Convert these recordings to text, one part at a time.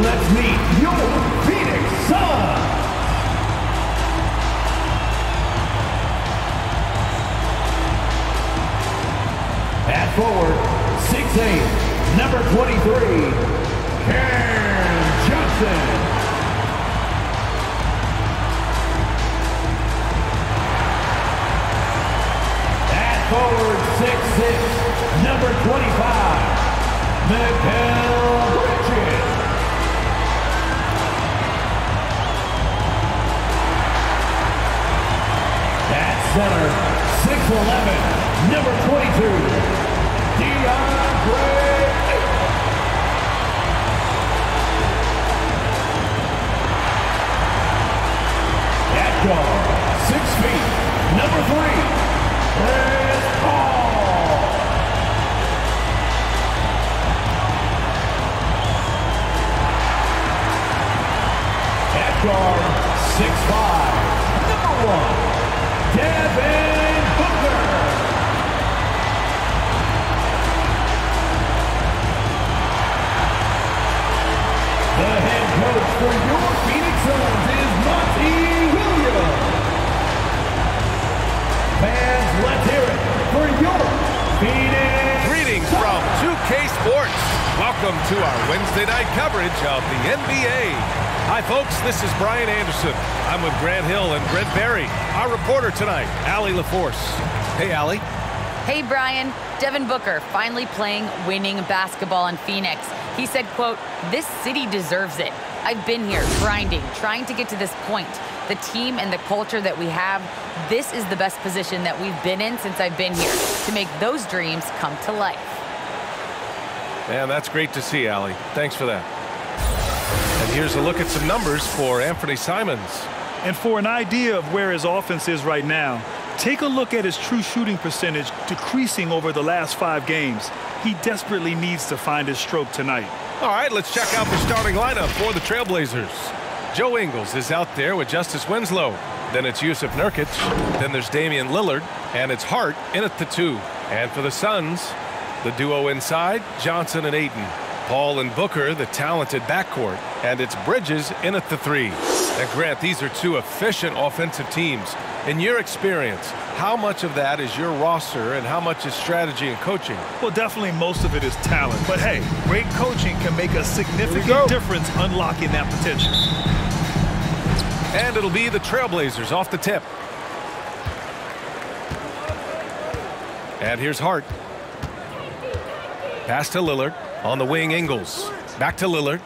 let's meet your Phoenix Suns. At forward, 6'8", number 23, Kareem Johnson. At forward, 6'6", number 25, Mikal Bridges. At center, 6'11", number 22, at guard, 6 feet, number 3, Chris Paul. At guard, 6'5", number 1, Devin Booker. The head coach for your Phoenix Suns is Monty Williams. Fans, let's hear it for your Phoenix. Greetings from 2K Sports. Welcome to our Wednesday night coverage of the NBA. Hi, folks. This is Brian Anderson. I'm with Grant Hill and Brent Berry. Our reporter tonight, Allie LaForce. Hey, Allie. Hey, Brian. Devin Booker finally playing winning basketball in Phoenix. He said, quote, "This city deserves it. I've been here grinding, trying to get to this point. The team and the culture that we have, this is the best position that we've been in since I've been here to make those dreams come to life." Man, that's great to see, Allie. Thanks for that. And here's a look at some numbers for Anthony Simons. And for an idea of where his offense is right now, take a look at his true shooting percentage decreasing over the last 5 games. He desperately needs to find his stroke tonight. All right, let's check out the starting lineup for the Trailblazers. Joe Ingles is out there with Justice Winslow. Then it's Yusuf Nurkic. Then there's Damian Lillard. And it's Hart in at the 2. And for the Suns, the duo inside, Johnson and Ayton. Paul and Booker, the talented backcourt. And it's Bridges in at the 3. And Grant, these are 2 efficient offensive teams. In your experience, how much of that is your roster and how much is strategy and coaching? Well, definitely most of it is talent. But hey, great coaching can make a significant difference unlocking that potential. And it'll be the Trailblazers off the tip. And here's Hart. Pass to Lillard. On the wing, Ingles. Back to Lillard.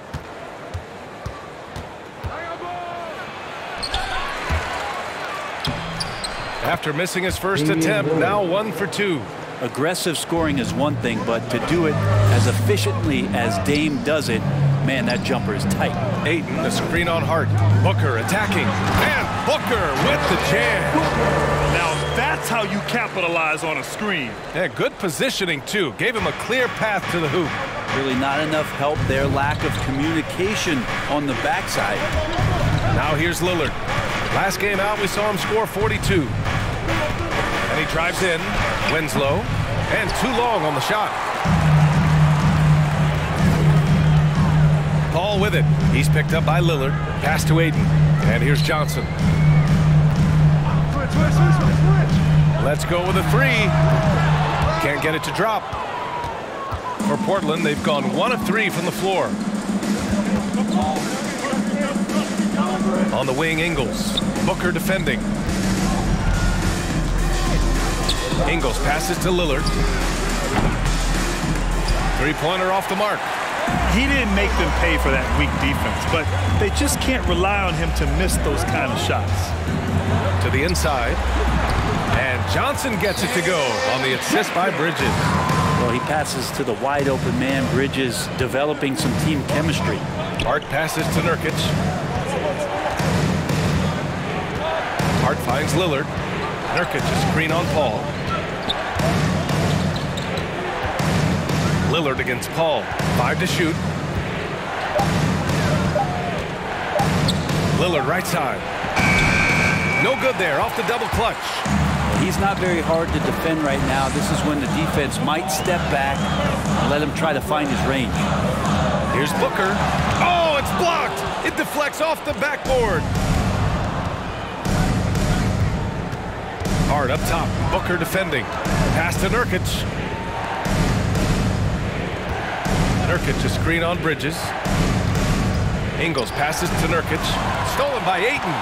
After missing his first attempt, now 1 for 2. Aggressive scoring is one thing, but to do it as efficiently as Dame does it, man, that jumper is tight. Ayton, the screen on Hart. Booker attacking. And Booker with the jam. Now that's how you capitalize on a screen. Yeah, good positioning, too. Gave him a clear path to the hoop. Really not enough help there. Lack of communication on the backside. Now here's Lillard. Last game out, we saw him score 42. And he drives in. Winslow. And too long on the shot. Paul with it. He's picked up by Lillard. Pass to Ayton. And here's Johnson. Let's go with a 3. Can't get it to drop. For Portland, they've gone 1 of 3 from the floor. On the wing, Ingles. Booker defending. Ingles passes to Lillard. 3-pointer off the mark. He didn't make them pay for that weak defense, but they just can't rely on him to miss those kind of shots. To the inside. And Johnson gets it to go on the assist by Bridges. Well, he passes to the wide open man. Bridges developing some team chemistry. Hart passes to Nurkic. Hart finds Lillard. Nurkic, a screen on Paul. Lillard against Paul. 5 to shoot. Lillard right side. No good there. Off the double clutch. He's not very hard to defend right now. This is when the defense might step back and let him try to find his range. Here's Booker. Oh, it's blocked. It deflects off the backboard. Hard up top. Booker defending. Pass to Nurkic. Nurkic, a screen on Bridges. Ingles passes to Nurkic. Stolen by Ayton.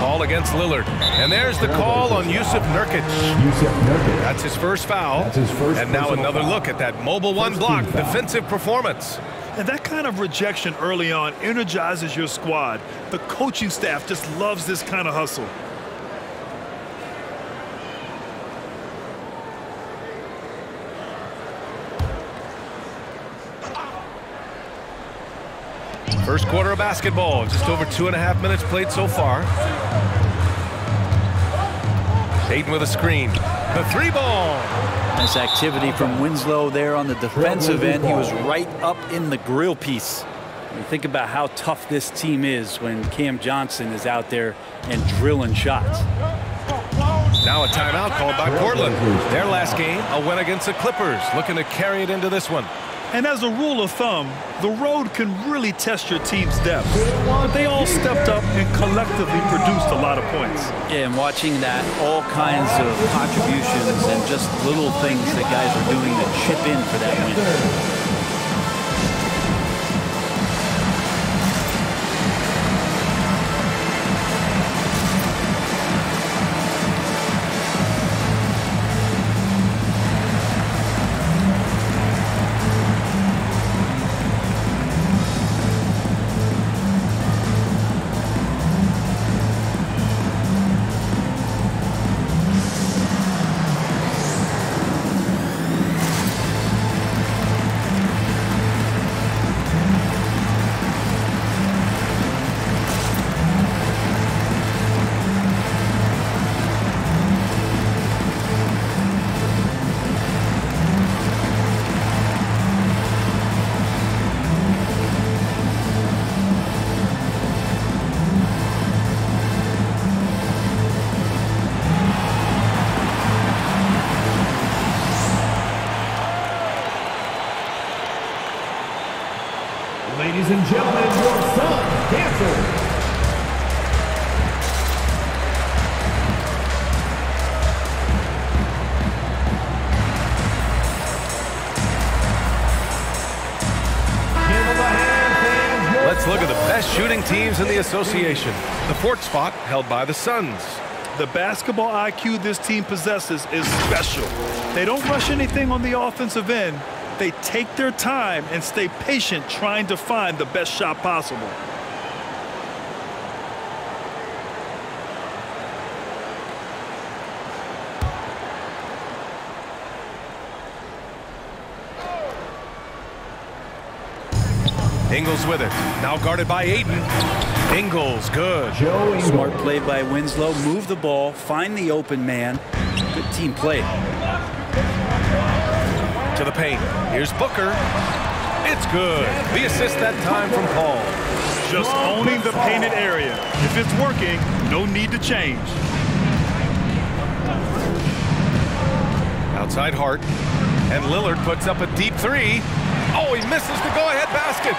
Ball against Lillard. And there's the call on Yusuf Nurkic. That's his first foul. And now another look at that mobile one block defensive performance. And that kind of rejection early on energizes your squad. The coaching staff just loves this kind of hustle. First quarter of basketball, just over 2.5 minutes played so far. Ayton with a screen. The three ball. Nice activity from Winslow there on the defensive end. He was right up in the grill piece. You think about how tough this team is when Cam Johnson is out there and drilling shots. Now a timeout called by Portland. Their last game, a win against the Clippers, looking to carry it into this one. And as a rule of thumb, the road can really test your team's depth. But they all stepped up and collectively produced a lot of points. Yeah, and watching that, all kinds of contributions and just little things that guys are doing to chip in for that win. Ladies and gentlemen, your son canceled. Let's look at the best shooting teams in the association. The fourth spot held by the Suns. The basketball IQ this team possesses is special. They don't rush anything on the offensive end. They take their time and stay patient trying to find the best shot possible. Ingles with it. Now guarded by Ayton. Ingles, good. Smart play by Winslow. Move the ball, find the open man. Good team play. To the paint. Here's Booker. It's good. The assist that time from Paul. Just owning the painted area. If it's working, no need to change. Outside Hart. And Lillard puts up a deep three. Oh, he misses the go-ahead basket.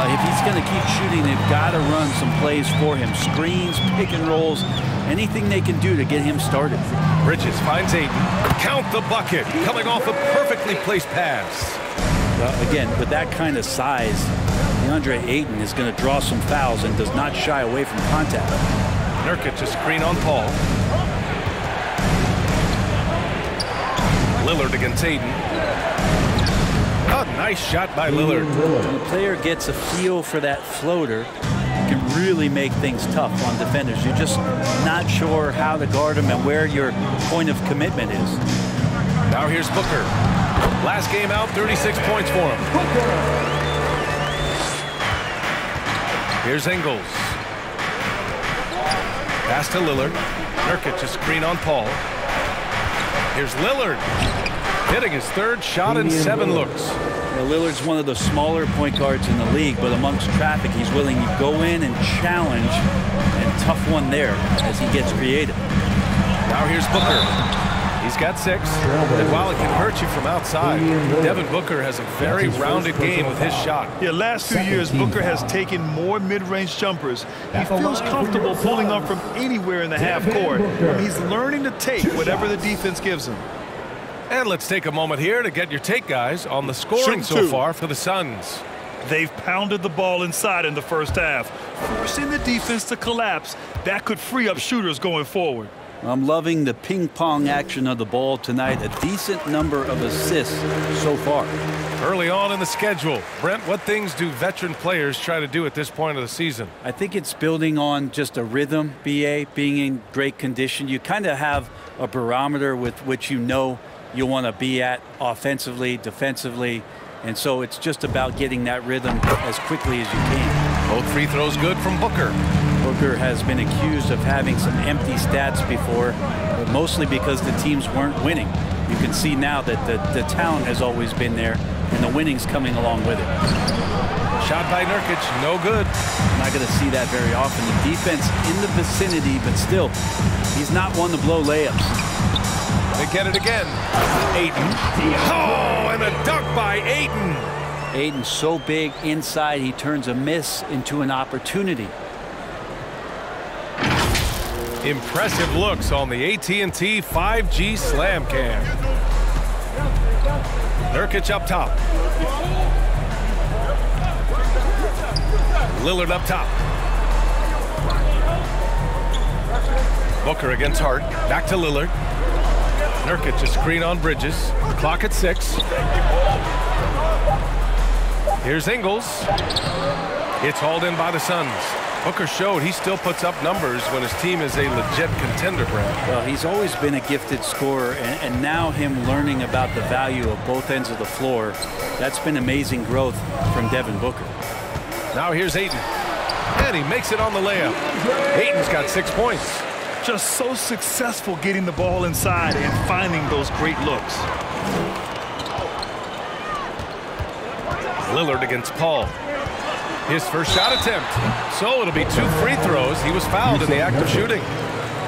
If he's going to keep shooting, they've got to run some plays for him. Screens, pick and rolls, anything they can do to get him started. Bridges finds Ayton. Count the bucket. Coming off a perfectly placed pass. Well, again, with that kind of size, DeAndre Ayton is going to draw some fouls and does not shy away from contact. Nurkic a screen on Paul. Lillard against Ayton. Oh, nice shot by Lillard. When the player gets a feel for that floater, it can really make things tough on defenders. You're just not sure how to guard them and where your point of commitment is. Now here's Booker. Last game out, 36 points for him. Here's Ingles. Pass to Lillard. Nurkic a screen on Paul. Here's Lillard. Hitting his third shot in 7 looks. Now, Lillard's one of the smaller point guards in the league, but amongst traffic, he's willing to go in and challenge, and tough one there as he gets creative. Now here's Booker. He's He's got 6, and while it can hurt you from outside, Devin Booker has a very rounded game with his shot. Yeah, last few years, Booker has taken more mid-range jumpers. He feels comfortable pulling up from anywhere in the half court. He's learning to take whatever the defense gives him. And let's take a moment here to get your take, guys, on the scoring so far for the Suns. They've pounded the ball inside in the first half, forcing the defense to collapse. That could free up shooters going forward. I'm loving the ping-pong action of the ball tonight. A decent number of assists so far. Early on in the schedule, Brent, what things do veteran players try to do at this point of the season? I think it's building on just a rhythm, BA, being in great condition. You kind of have a barometer with which you know you want to be at offensively, defensively, and so it's just about getting that rhythm as quickly as you can. Both free throws good from Booker. Booker has been accused of having some empty stats before, but mostly because the teams weren't winning. You can see now that the talent has always been there, and the winning's coming along with it. Shot by Nurkic, no good. I'm not going to see that very often. The defense in the vicinity, but still, he's not one to blow layups. They get it again. Ayton. Oh, and a dunk by Ayton. Ayton's so big inside, he turns a miss into an opportunity. Impressive looks on the AT&T 5G Slam Cam. Nurkic up top. Lillard up top. Booker against Hart. Back to Lillard. Nurkic a screen on Bridges. Clock at 6. Here's Ingles. It's hauled in by the Suns. Booker showed he still puts up numbers when his team is a legit contender, Brent. Well, he's always been a gifted scorer, and now him learning about the value of both ends of the floor, that's been amazing growth from Devin Booker. Now here's Ayton. And he makes it on the layup. Ayton's got 6 points. Just so successful getting the ball inside and finding those great looks. Lillard against Paul. His first shot attempt. So it'll be 2 free throws. He was fouled in the act of shooting.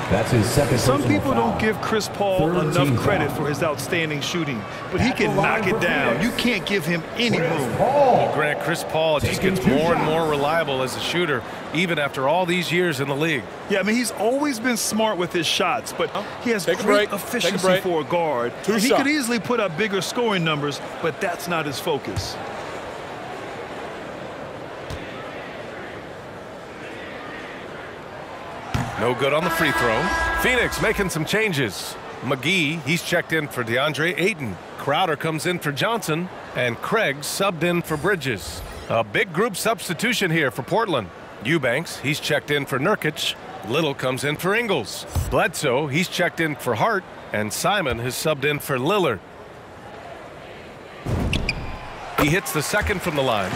That's his second. Some people don't give Chris Paul enough credit for his outstanding shooting, but he can knock it down. You can't give him any room. Well, Grant, Chris Paul just gets more and more reliable as a shooter, even after all these years in the league. Yeah, I mean, he's always been smart with his shots, but he has great efficiency for a guard. He could easily put up bigger scoring numbers, but that's not his focus. No good on the free throw. Phoenix making some changes. McGee, he's checked in for DeAndre Ayton. Crowder comes in for Johnson, and Craig subbed in for Bridges. A big group substitution here for Portland. Eubanks, he's checked in for Nurkic. Little comes in for Ingles. Bledsoe, he's checked in for Hart, and Simon has subbed in for Lillard. He hits the second from the line.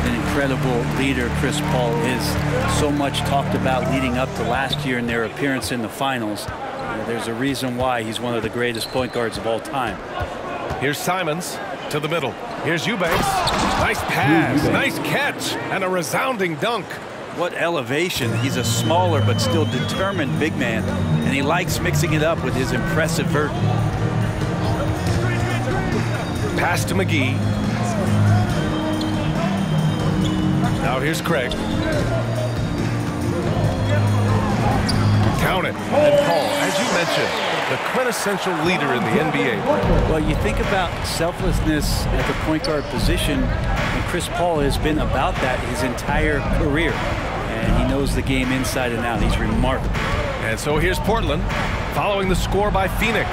An incredible leader Chris Paul is. So much talked about leading up to last year in their appearance in the finals. There's a reason why he's one of the greatest point guards of all time. Here's Simons to the middle. Here's Eubanks. Nice pass, nice catch, and a resounding dunk. What elevation. He's a smaller but still determined big man, and he likes mixing it up with his impressive vert. Pass to McGee. Now here's Craig. Count it. And Paul, as you mentioned, the quintessential leader in the NBA. Well, you think about selflessness at the point guard position, and Chris Paul has been about that his entire career. And he knows the game inside and out. He's remarkable. And so here's Portland, following the score by Phoenix.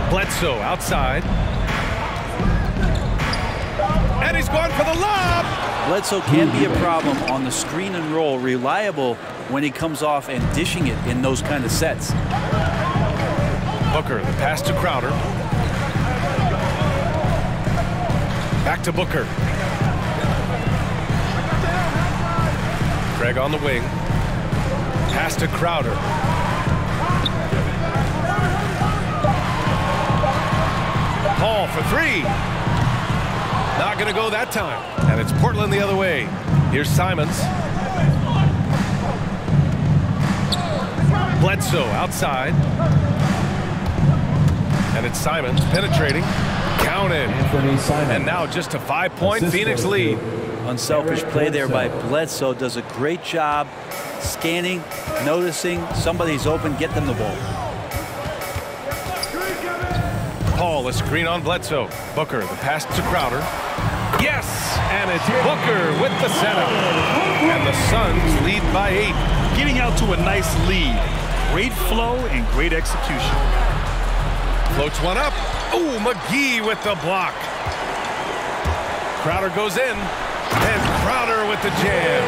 Bledsoe outside. And he's going for the lob. Bledsoe can be a problem on the screen and roll, reliable when he comes off and dishing it in those kind of sets. Booker, the pass to Crowder. Back to Booker. Craig on the wing. Pass to Crowder. Paul for 3. Not going to go that time. And it's Portland the other way. Here's Simons. Bledsoe outside. And it's Simons penetrating. Counted. And now just a 5-point Phoenix lead. Unselfish play there by Bledsoe. Does a great job scanning, noticing somebody's open, get them the ball. Paul, a screen on Bledsoe. Booker, the pass to Crowder. Yes! And it's Booker with the setup. And the Suns lead by 8. Getting out to a nice lead. Great flow and great execution. Floats one up. Ooh, McGee with the block. Crowder goes in. And Crowder with the jam.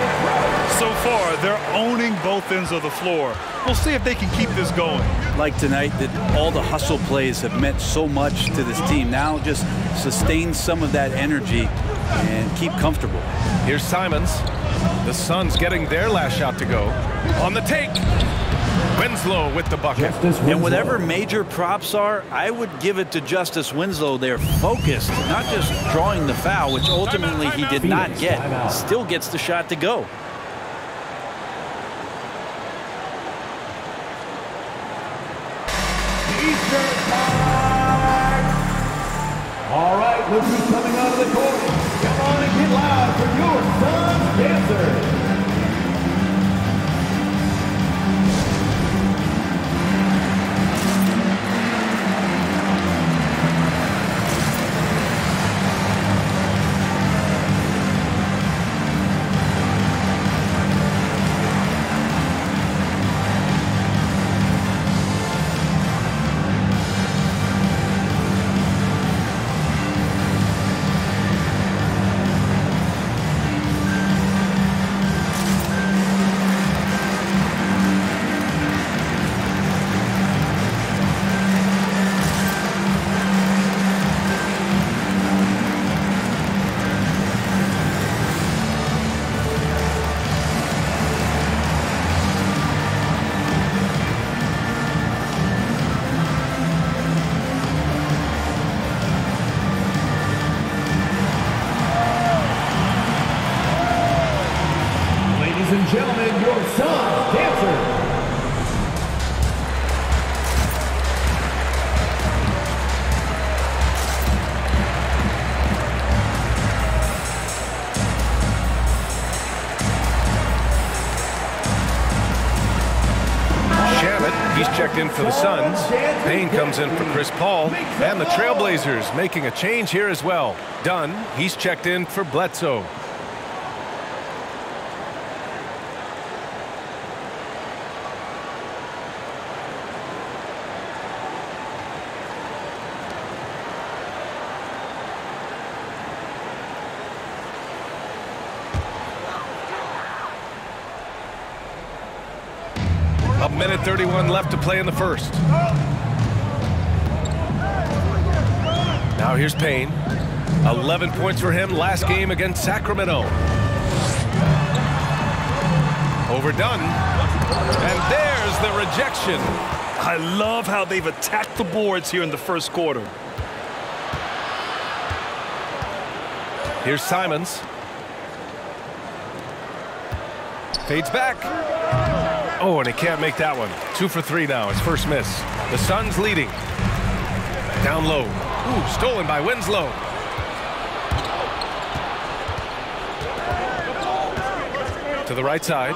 So far, they're owning both ends of the floor. We'll see if they can keep this going. Like tonight, that all the hustle plays have meant so much to this team. Now just sustain some of that energy and keep comfortable. Here's Simons. The Suns getting their last shot to go. On the take. Winslow with the bucket. And whatever major props are, I would give it to Justice Winslow. They're focused, not just drawing the foul, which ultimately he did not get. Still gets the shot to go. All right, look who's coming out of the court. Come on and get loud for your Suns dancer. Ladies and gentlemen, your Suns dancer. He's checked in for the Suns. Payne comes in for Chris Paul. And the Trailblazers making a change here as well. Dunn, he's checked in for Bledsoe. A minute 31 left to play in the first. Now here's Payne. 11 points for him last game against Sacramento. Overdone. And there's the rejection. I love how they've attacked the boards here in the first quarter. Here's Simons. Fades back. Oh, and he can't make that one. 2 for 3 now. His first miss. The Suns leading. Down low. Ooh, stolen by Winslow. To the right side.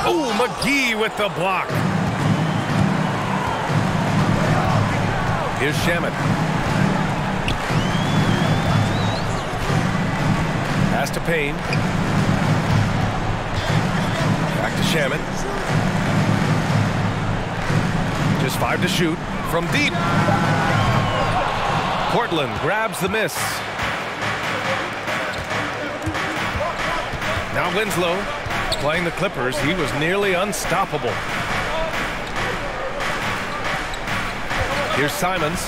Oh, McGee with the block. Here's Shamet. Pass to Payne. Back to Shamet. Just 5 to shoot from deep. Portland grabs the miss. Now Winslow playing the Clippers. He was nearly unstoppable. Here's Simons.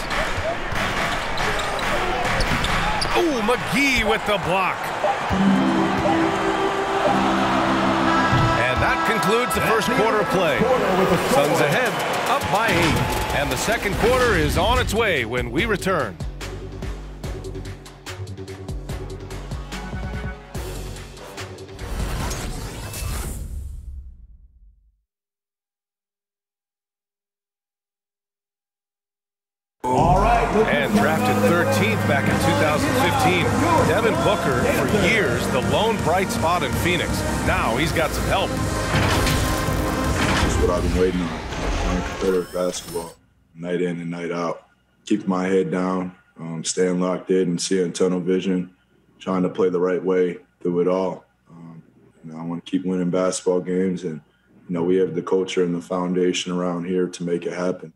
Oh, McGee with the block. And that concludes the first quarter of play. Suns ahead, up by 8. And the second quarter is on its way when we return. All right. And drafted 13th back in 2015, Devin Booker, for years, the lone bright spot in Phoenix. Now he's got some help. That's what I've been waiting on, playing competitive basketball, night in and night out. Keep my head down, staying locked in and seeing tunnel vision, trying to play the right way through it all. I want to keep winning basketball games, and we have the culture and the foundation around here to make it happen.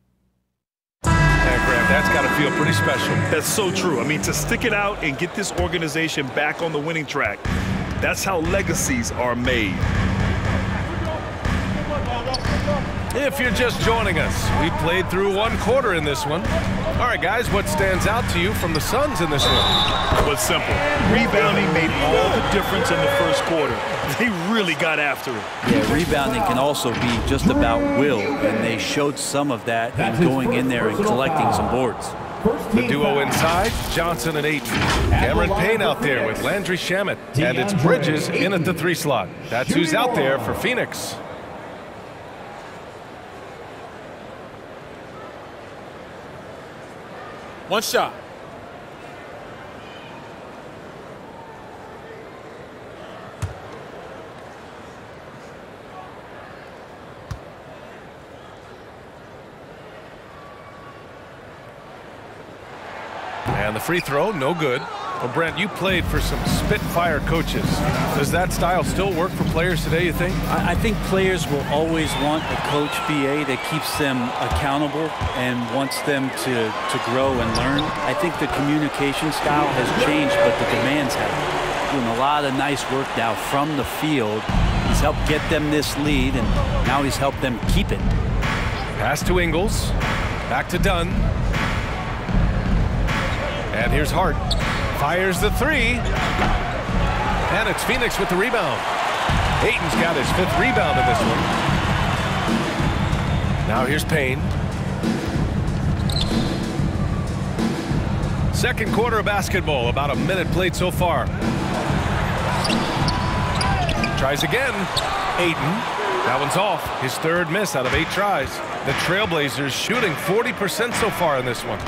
And Grant, that's got to feel pretty special. That's so true. I mean, to stick it out and get this organization back on the winning track, that's how legacies are made. If you're just joining us, we played through one quarter in this one. All right, guys, what stands out to you from the Suns in this one? It was simple. Rebounding made all the difference in the first quarter. They really got after it. Yeah, rebounding can also be just about will, and they showed some of that in going in there and collecting some boards. The duo inside, Johnson and Ayton. Cameron Payne out there with Landry Shamet. And it's Bridges in at the 3 slot. That's who's out there for Phoenix. One shot. And the free throw, no good. Well, Brent, you played for some Spitfire coaches. Does that style still work for players today, you think? I think players will always want a coach BA that keeps them accountable and wants them to grow and learn. I think the communication style has changed, but the demands have. Doing a lot of nice work now from the field. He's helped get them this lead, and now he's helped them keep it. Pass to Ingles. Back to Dunn. And here's Hart. Fires the 3. And it's Phoenix with the rebound. Ayton's got his 5th rebound in this one. Now here's Payne. Second quarter of basketball. About a minute played so far. Tries again. Ayton. That one's off. His 3rd miss out of 8 tries. The Trailblazers shooting 40% so far in this one.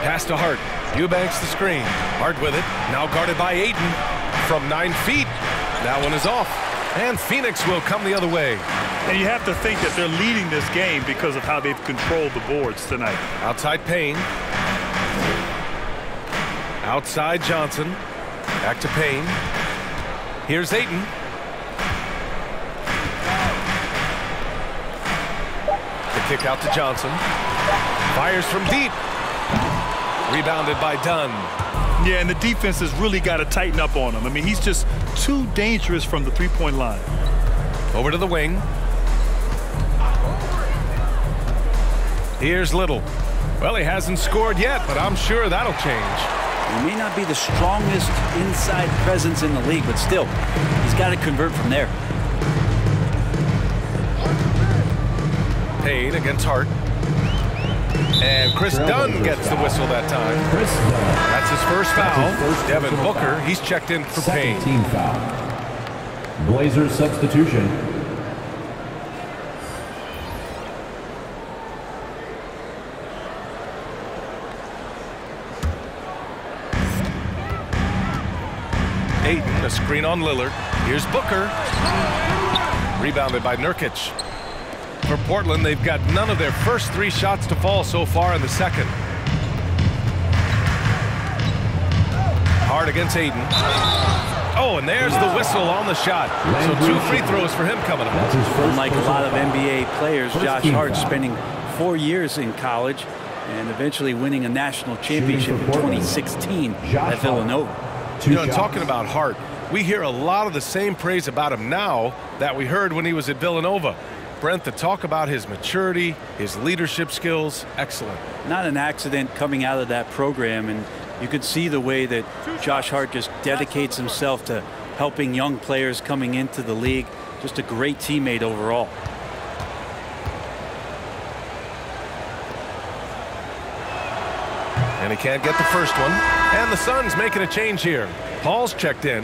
Pass to Hart. Eubanks the screen. Hart with it. Now guarded by Ayton from 9 feet. That one is off. And Phoenix will come the other way. And you have to think that they're leading this game because of how they've controlled the boards tonight. Outside Payne. Outside Johnson. Back to Payne. Here's Ayton. The kick out to Johnson. Fires from deep. Rebounded by Dunn. Yeah, and the defense has really got to tighten up on him. I mean, he's just too dangerous from the 3-point line. Over to the wing. Here's Little. Well, he hasn't scored yet, but I'm sure that'll change. He may not be the strongest inside presence in the league, but still, he's got to convert from there. Payne against Hart. And Chris Dunn gets the whistle that time. That's his first foul. Devin Booker, he's checked in for Payne. Team foul. Blazers substitution. Ayton, a screen on Lillard. Here's Booker. Rebounded by Nurkic. For Portland, they've got none of their first 3 shots to fall so far in the second. Hard against Ayton. Oh, and there's the whistle on the shot. So 2 free throws for him coming up. Unlike a lot of NBA players, Josh Hart spending 4 years in college and eventually winning a national championship in 2016 at Villanova. And talking about Hart, we hear a lot of the same praise about him now that we heard when he was at Villanova. Brent, the talk about his maturity, his leadership skills, excellent. Not an accident coming out of that program, and you could see the way that Josh Hart just dedicates himself to helping young players coming into the league. Just a great teammate overall. And he can't get the first one. And the Suns making a change here. Paul's checked in.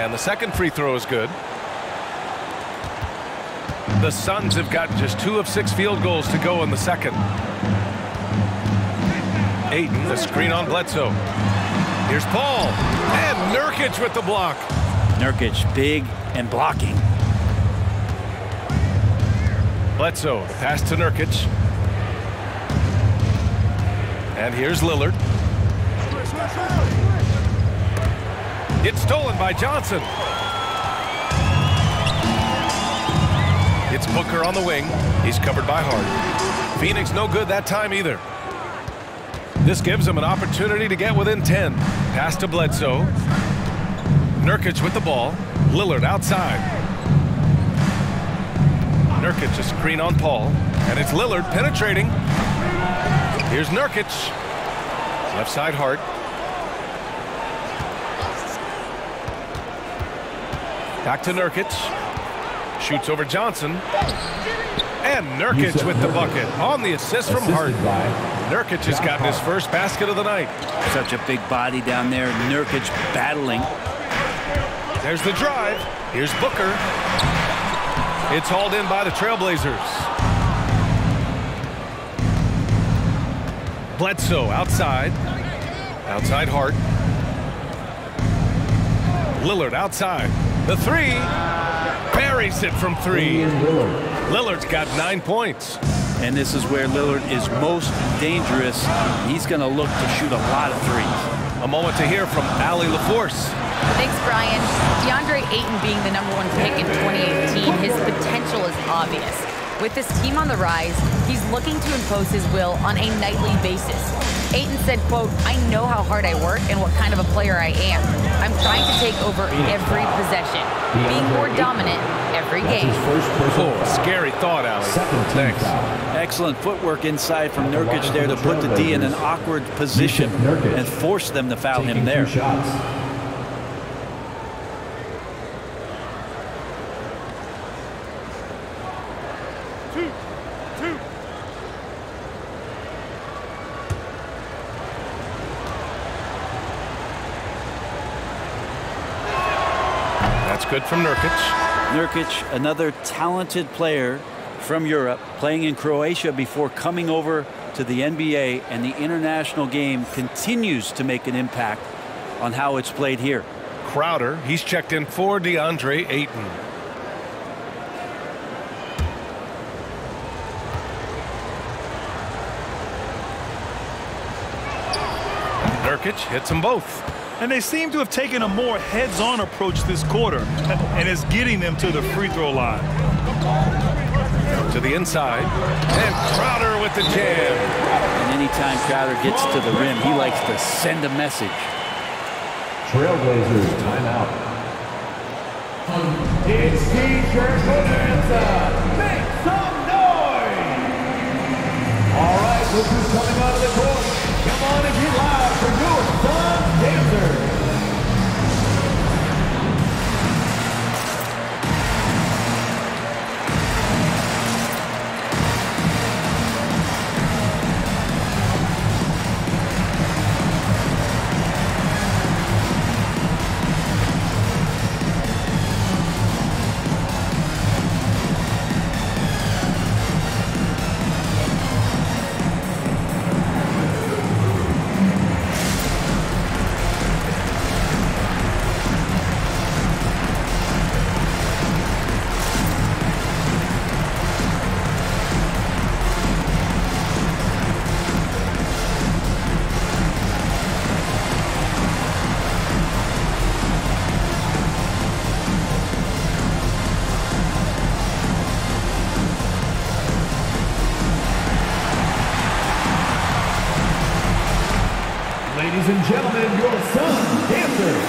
And the second free throw is good. The Suns have got just 2 of 6 field goals to go in the second. Ayton, the screen on Bledsoe. Here's Paul. And Nurkic with the block. Nurkic big and blocking. Bledsoe, the pass to Nurkic. And here's Lillard. It's stolen by Johnson. It's Booker on the wing. He's covered by Hart. Phoenix no good that time either. This gives them an opportunity to get within 10. Pass to Bledsoe. Nurkic with the ball. Lillard outside. Nurkic a screen on Paul. And it's Lillard penetrating. Here's Nurkic. Left side Hart. Back to Nurkic. Shoots over Johnson. And Nurkic with the bucket on the assist from Hart. Nurkic has gotten his first basket of the night. Such a big body down there. Nurkic battling. There's the drive. Here's Booker. It's hauled in by the Trailblazers. Bledsoe outside. Outside Hart. Lillard outside. The three. Buries it from 3. Lillard's got 9 points. And this is where Lillard is most dangerous. He's going to look to shoot a lot of threes. A moment to hear from Allie LaForce. Thanks, Brian. DeAndre Ayton being the #1 pick in 2018, his potential is obvious. With this team on the rise, he's looking to impose his will on a nightly basis. Ayton said, quote, "I know how hard I work and what kind of a player I am. I'm trying to take over every possession, being more dominant every game." Oh, scary thought, Alex. Thanks. Excellent footwork inside from Nurkic there to put the D in an awkward position and force them to foul him there. Good from Nurkic. Nurkic, another talented player from Europe, playing in Croatia before coming over to the NBA, and the international game continues to make an impact on how it's played here. Crowder, he's checked in for DeAndre Ayton. Nurkic hits them both. And they seem to have taken a more heads-on approach this quarter, and it's getting them to the free throw line. To the inside, and Crowder with the jam. And anytime Crowder gets to the rim, he likes to send a message. Trailblazers timeout. It's Dirk Nowitzki. Make some noise! All right, look who's coming out of the court. Come on and get loud for your Suns dancers. Ladies and gentlemen, your Suns dancers.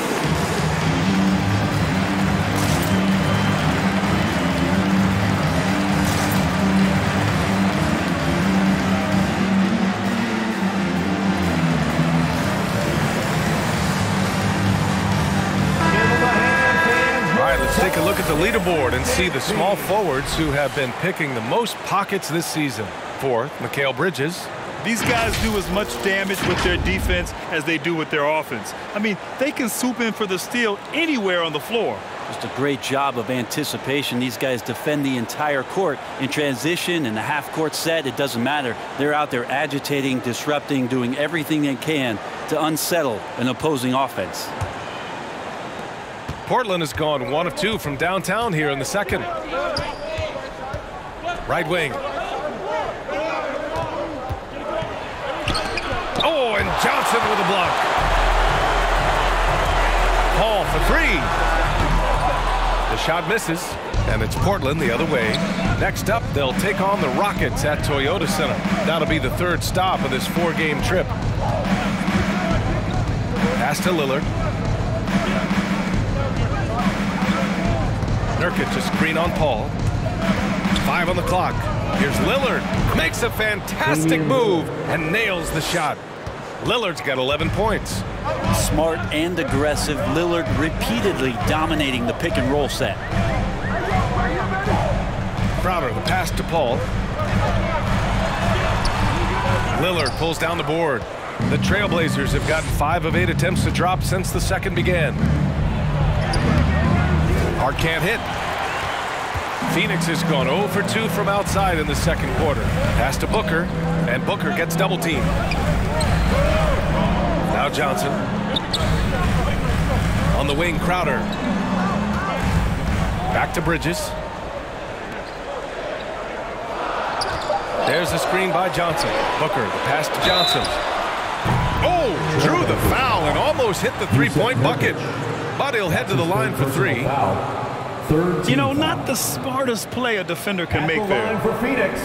All right, let's take a look at the leaderboard and see the small forwards who have been picking the most pockets this season. 4th, Mikal Bridges. These guys do as much damage with their defense as they do with their offense. I mean, they can swoop in for the steal anywhere on the floor. Just a great job of anticipation. These guys defend the entire court in transition, in the half-court set. It doesn't matter. They're out there agitating, disrupting, doing everything they can to unsettle an opposing offense. Portland has gone 1 of 2 from downtown here in the second. Right wing. Oh, and Johnson with a block. Paul for 3. The shot misses, and it's Portland the other way. Next up, they'll take on the Rockets at Toyota Center. That'll be the 3rd stop of this 4-game trip. Pass to Lillard. Nurkic a screen on Paul. 5 on the clock. Here's Lillard. Makes a fantastic move and nails the shot. Lillard's got 11 points. Smart and aggressive. Lillard repeatedly dominating the pick-and-roll set. Crowder, the pass to Paul. Lillard pulls down the board. The Trailblazers have gotten 5 of 8 attempts to drop since the second began. Hart can't hit. Phoenix has gone 0 for 2 from outside in the second quarter. Pass to Booker, and Booker gets double-teamed. Now Johnson. On the wing, Crowder. Back to Bridges. There's a screen by Johnson. Booker, the pass to Johnson. Oh, drew the foul and almost hit the three-point bucket. But he'll head to the line for 3. You know, not the smartest play a defender can make there. At the line for Phoenix,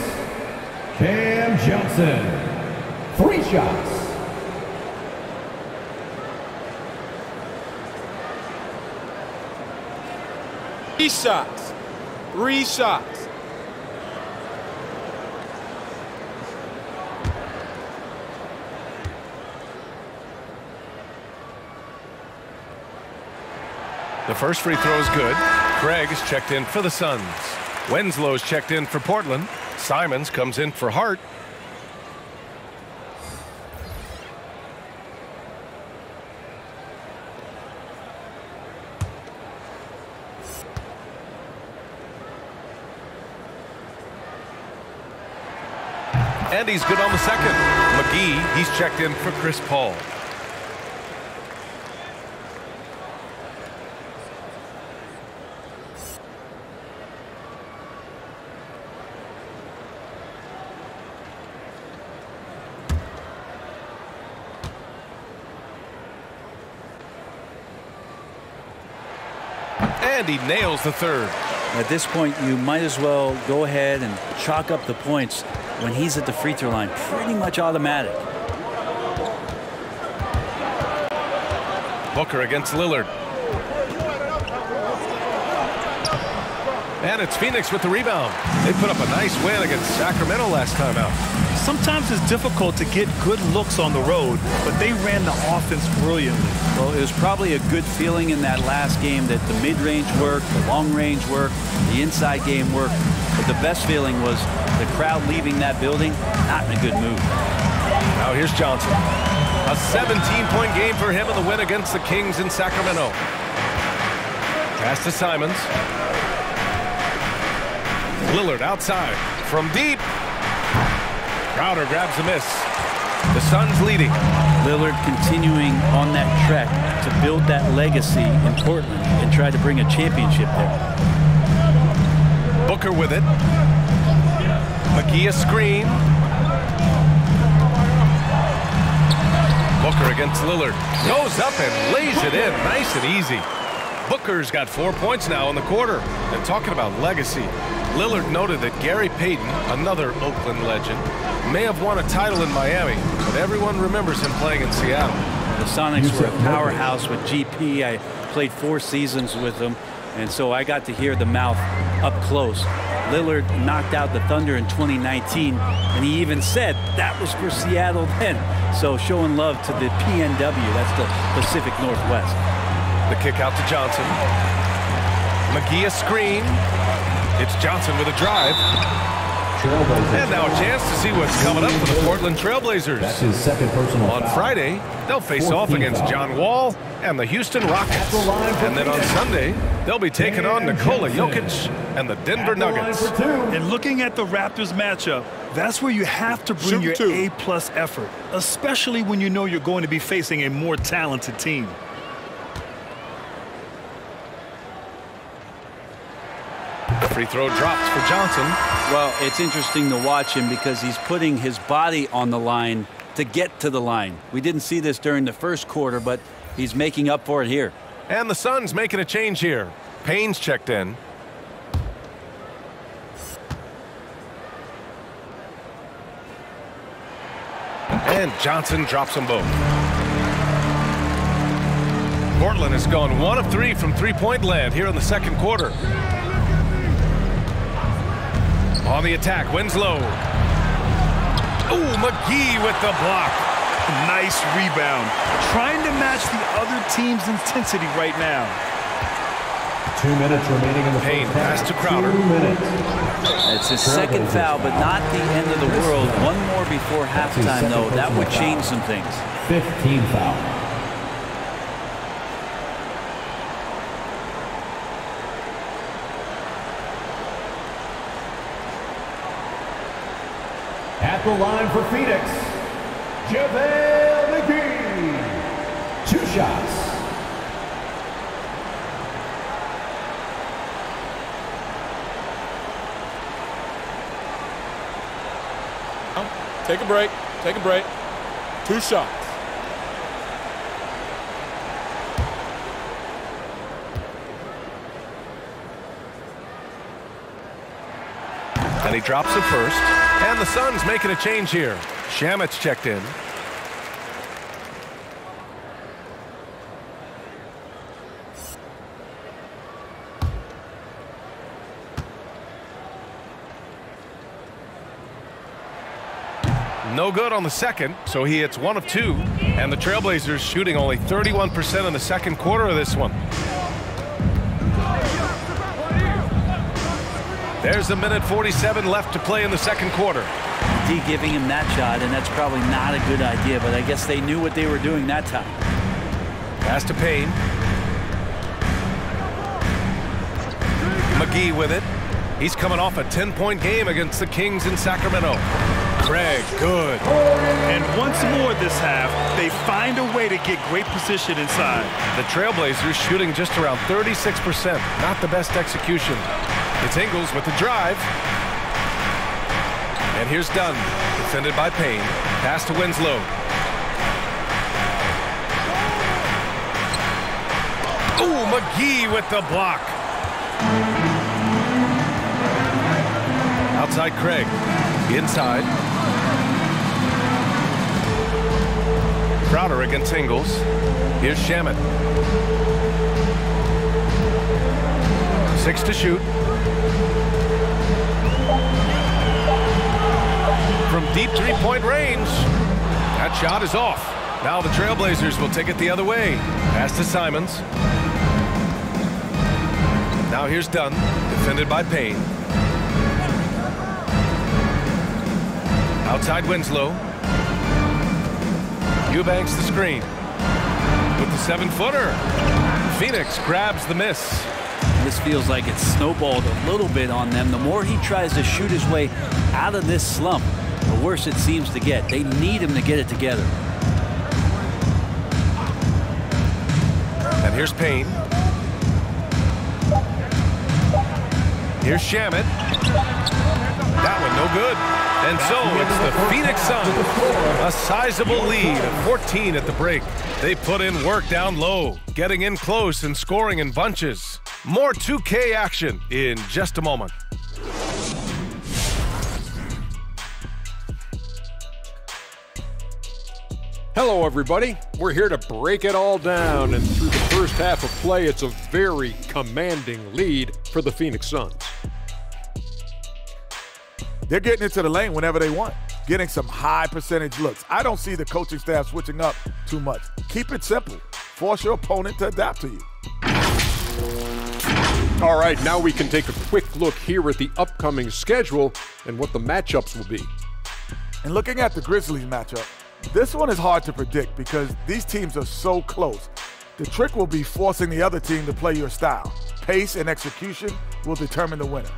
Cam Johnson. 3 shots. Three shots. The first free throw is good. Craig is checked in for the Suns. Winslow's checked in for Portland. Simons comes in for Hart. And he's good on the second. McGee, he's checked in for Chris Paul. And he nails the third. At this point, you might as well go ahead and chalk up the points when he's at the free throw line. Pretty much automatic. Booker against Lillard. And it's Phoenix with the rebound. They put up a nice win against Sacramento last time out. Sometimes it's difficult to get good looks on the road, but they ran the offense brilliantly. Well, it was probably a good feeling in that last game that the mid-range worked, the long-range worked, the inside game worked. But the best feeling was the crowd leaving that building not in a good mood. Now here's Johnson. A 17-point game for him in the win against the Kings in Sacramento. Pass to Simons. Lillard outside from deep. Crowder grabs the miss. The Suns leading. Lillard continuing on that trek to build that legacy in Portland and try to bring a championship there. Booker with it. McGee a screen. Booker against Lillard. Goes up and lays it in nice and easy. Booker's got 4 points now in the quarter. And talking about legacy, Lillard noted that Gary Payton, another Oakland legend, may have won a title in Miami, but everyone remembers him playing in Seattle. The Sonics were a powerhouse with GP. I played 4 seasons with them, and so I got to hear the mouth up close. Lillard knocked out the Thunder in 2019, and he even said that was for Seattle then. So showing love to the PNW, that's the Pacific Northwest. The kick out to Johnson. McGee a screen. It's Johnson with a drive. And now a chance to see what's coming up for the Portland Trailblazers. That's his second personal On foul. Friday, they'll face off against foul. John Wall and the Houston Rockets. And then on Sunday, they'll be taking on Nikola Jokic and the Denver Nuggets. And looking at the Raptors matchup, that's where you have to bring your A+ effort, especially when you know you're going to be facing a more talented team. Free throw drops for Johnson. Well, it's interesting to watch him because he's putting his body on the line to get to the line. We didn't see this during the first quarter, but he's making up for it here. And the Suns making a change here. Payne's checked in. And Johnson drops them both. Portland has gone 1 of 3 from three-point land here in the second quarter. On the attack, Winslow. Ooh, McGee with the block. Nice rebound. Trying to match the other team's intensity right now. 2 minutes remaining in the Payne first pass to half. Crowder. 2 minutes. It's his second foul, but not the end of the world. One more before halftime, though. That would change some things. 15 foul. At the line for Phoenix, JaVale McGee. 2 shots. Take a break. Take a break. 2 shots. And he drops it first. And the Suns making a change here. Shamit's checked in. No good on the second, so he hits 1 of 2. And the Trailblazers shooting only 31% in the second quarter of this one. There's a minute 47 left to play in the second quarter. D giving him that shot, and that's probably not a good idea, but I guess they knew what they were doing that time. Pass to Payne. McGee with it. He's coming off a 10-point game against the Kings in Sacramento. Craig, good. And once more this half, they find a way to get great position inside. The Trailblazers shooting just around 36%. Not the best execution. It's Ingles with the drive. And here's Dunn, defended by Payne. Pass to Winslow. Ooh, McGee with the block. Outside Craig. Inside. Crowder against Ingles. Here's Shamet. 6 to shoot. From deep three-point range. That shot is off. Now the Trailblazers will take it the other way. Pass to Simons. Now here's Dunn, defended by Payne. Outside Winslow. Eubanks the screen. With the 7-footer. Phoenix grabs the miss. This feels like it's snowballed a little bit on them. The more he tries to shoot his way out of this slump, the worse it seems to get. They need him to get it together. And here's Payne. Here's Shamet. That one no good. And so it's the Phoenix Suns. A sizable lead of 14 at the break. They put in work down low, getting in close and scoring in bunches. More 2K action in just a moment. Hello, everybody. We're here to break it all down, and through the first half of play, it's a very commanding lead for the Phoenix Suns. They're getting into the lane whenever they want, getting some high percentage looks. I don't see the coaching staff switching up too much. Keep it simple. Force your opponent to adapt to you. All right, now we can take a quick look here at the upcoming schedule and what the matchups will be. And looking at the Grizzlies matchup, this one is hard to predict because these teams are so close. The trick will be forcing the other team to play your style. Pace and execution will determine the winner.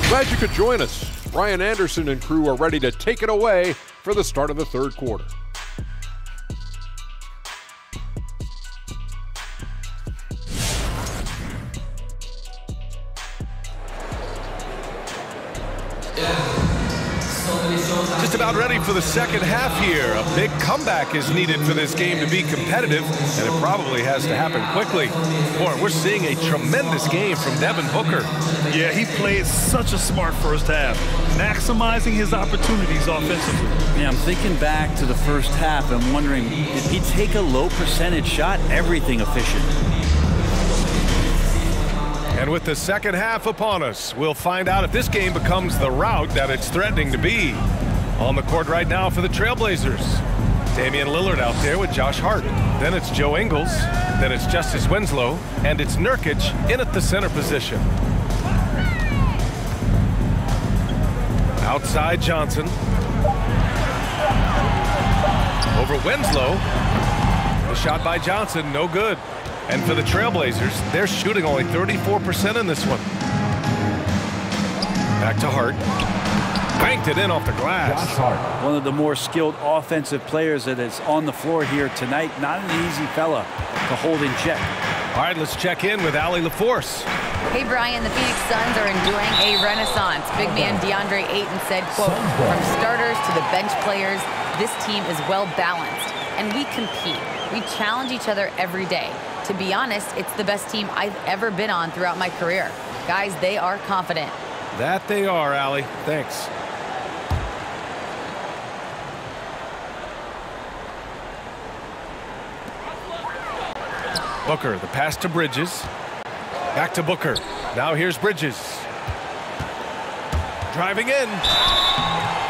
Glad you could join us. Ryan Anderson and crew are ready to take it away for the start of the third quarter. Just about ready for the second half here. A big comeback is needed for this game to be competitive, and it probably has to happen quickly. Boy, we're seeing a tremendous game from Devin Booker. Yeah, he played such a smart first half, maximizing his opportunities offensively. Yeah, I'm thinking back to the first half and wondering, did he take a low percentage shot? Everything efficient. And with the second half upon us, we'll find out if this game becomes the rout that it's threatening to be. On the court right now for the Trailblazers, Damian Lillard out there with Josh Hart. Then it's Joe Ingles. Then it's Justice Winslow. And it's Nurkic in at the center position. Outside Johnson. Over Winslow. The shot by Johnson, no good. And for the Trailblazers, they're shooting only 34% in this one. Back to Hart. Banked it in off the glass. One of the more skilled offensive players that is on the floor here tonight. Not an easy fella to hold in check. All right, let's check in with Allie LaForce. Hey, Brian, the Phoenix Suns are enjoying a renaissance. Big man DeAndre Ayton said, quote, from starters to the bench players, this team is well balanced, and we compete. We challenge each other every day. To be honest, it's the best team I've ever been on throughout my career. Guys, they are confident. That they are, Allie. Thanks. Booker, the pass to Bridges. Back to Booker. Now here's Bridges. Driving in.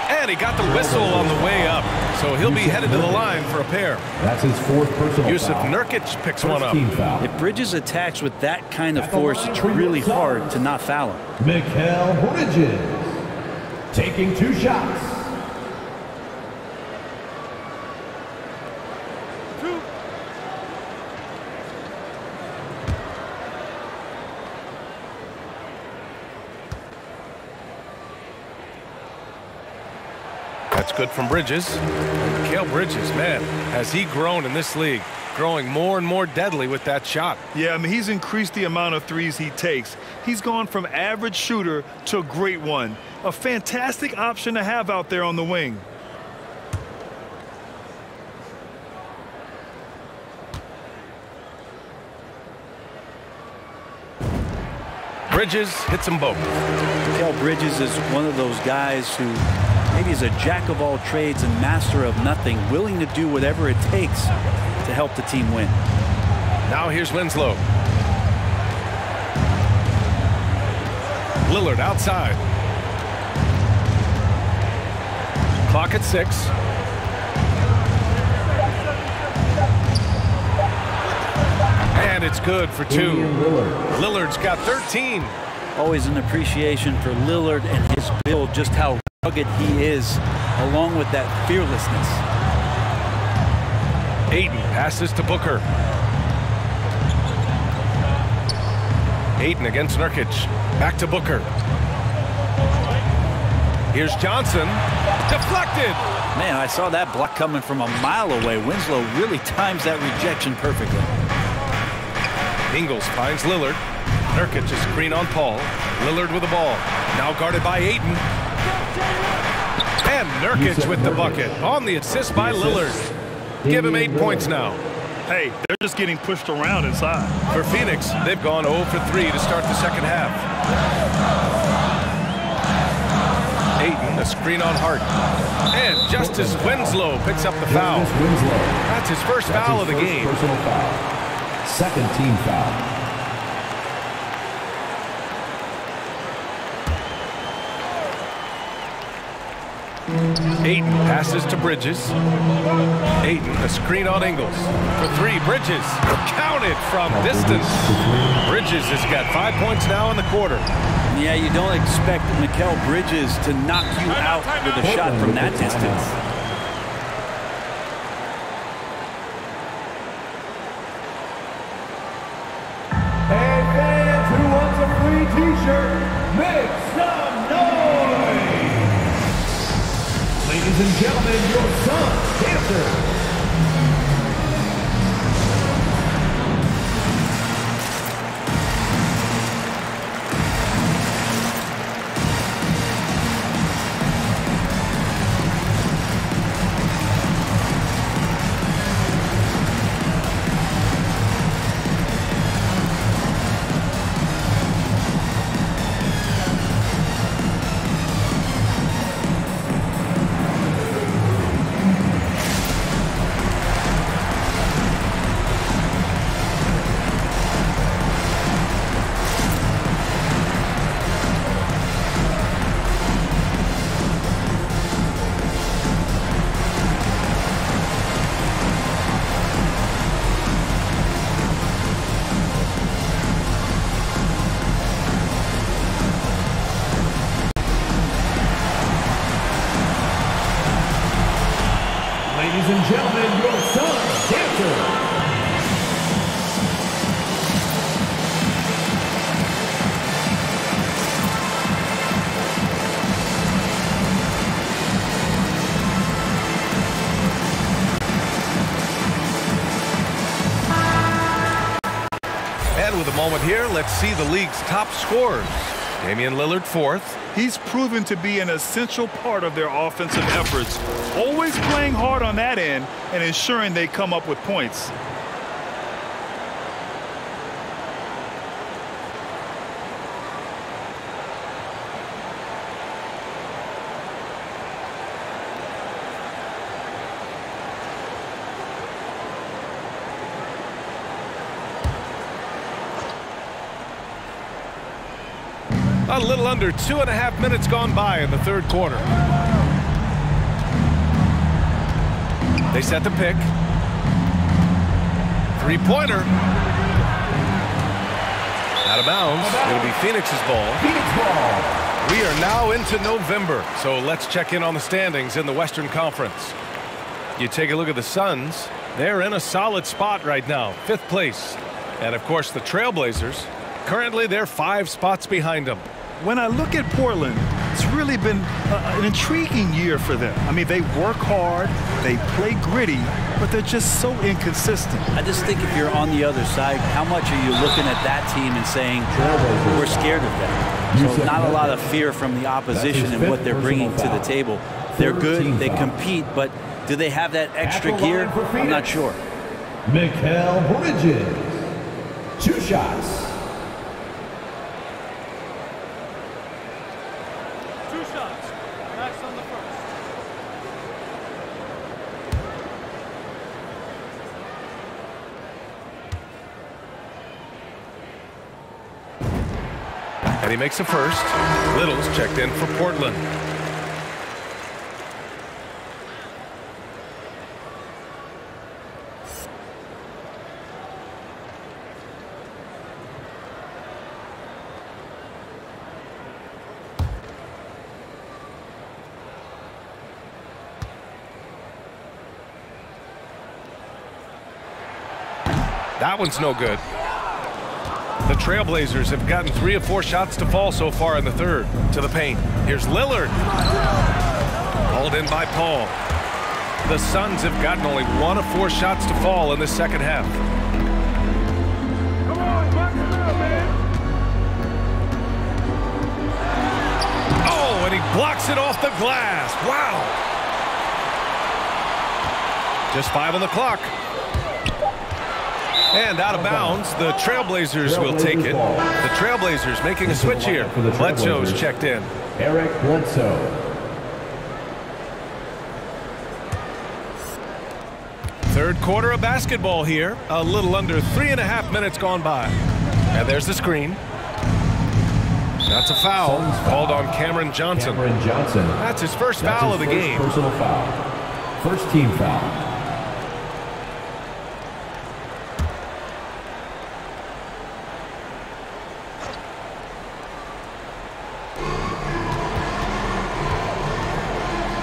And he got the whistle on the way up. So he'll be headed to the line for a pair. That's his fourth personal Yusuf foul. Nurkic picks one up. If Bridges attacks with that kind of force, it's really hard to not foul him. Mikal Bridges taking 2 shots. That's good from Bridges. Mikal Bridges, man, has he grown in this league, growing more and more deadly with that shot. Yeah, I mean, he's increased the amount of threes he takes. He's gone from average shooter to a great one. A fantastic option to have out there on the wing. Bridges hits them both. Mikal Bridges is one of those guys who maybe is a jack of all trades and master of nothing, willing to do whatever it takes to help the team win. Now here's Winslow. Lillard outside. Clock at 6. And it's good for 2. Lillard's got 13. Always an appreciation for Lillard and his build, just how rugged he is, along with that fearlessness. Ayton passes to Booker. Ayton against Nurkic. Back to Booker. Here's Johnson. Deflected. Man, I saw that block coming from a mile away. Winslow really times that rejection perfectly. Ingles finds Lillard. Nurkic a screen on Paul. Lillard with the ball. Now guarded by Ayton. And Nurkic with the bucket on the assist by Lillard. Give him 8 points now. Hey, they're just getting pushed around inside. For Phoenix, they've gone 0 for 3 to start the second half. Ayton, a screen on Hart. And Justice Winslow picks up the foul. That's his first foul of the game. Personal foul. Second team foul. Ayton passes to Bridges. Ayton, a screen on Ingles. For three, Bridges. Counted from distance. Bridges has got 5 points now in the quarter. Yeah, you don't expect Mikal Bridges to knock you out with a shot from that distance. And fans who wants a free t-shirt, make some noise! Ladies and gentlemen, your son, Candace. Ladies and gentlemen, your son, Dancer. And with a moment here, let's see the league's top scorers. Damian Lillard, fourth. He's proven to be an essential part of their offensive efforts, always playing hard on that end and ensuring they come up with points. A little under 2.5 minutes gone by in the third quarter. They set the pick. Three-pointer. Out of bounds. It'll be Phoenix's ball. We are now into November, so let's check in on the standings in the Western Conference. You take a look at the Suns. They're in a solid spot right now, 5th place. And, of course, the Trailblazers, currently they're 5 spots behind them. When I look at Portland, it's really been an intriguing year for them. I mean, they work hard, they play gritty, but they're just so inconsistent. I just think if you're on the other side, how much are you looking at that team and saying, we're scared of them? So not a lot of fear from the opposition and what they're bringing to the table. They're good, they compete, but do they have that extra gear? I'm not sure. Mikal Bridges, 2 shots. And he makes a first. Little's checked in for Portland. That one's no good. The Trailblazers have gotten 3 of 4 shots to fall so far in the third. To the paint. Here's Lillard. Hauled in by Paul. The Suns have gotten only 1 of 4 shots to fall in the second half. Come on, box it up, man. Oh, and he blocks it off the glass. Wow. Just 5 on the clock. And out of bounds, the Trailblazers will take it. The Trailblazers making a switch here. Bledsoe's checked in. Eric Bledsoe. Third quarter of basketball here. A little under 3.5 minutes gone by. And there's the screen. That's a foul called on Cameron Johnson. Cameron Johnson. That's his first foul of the game. Personal foul. First team foul.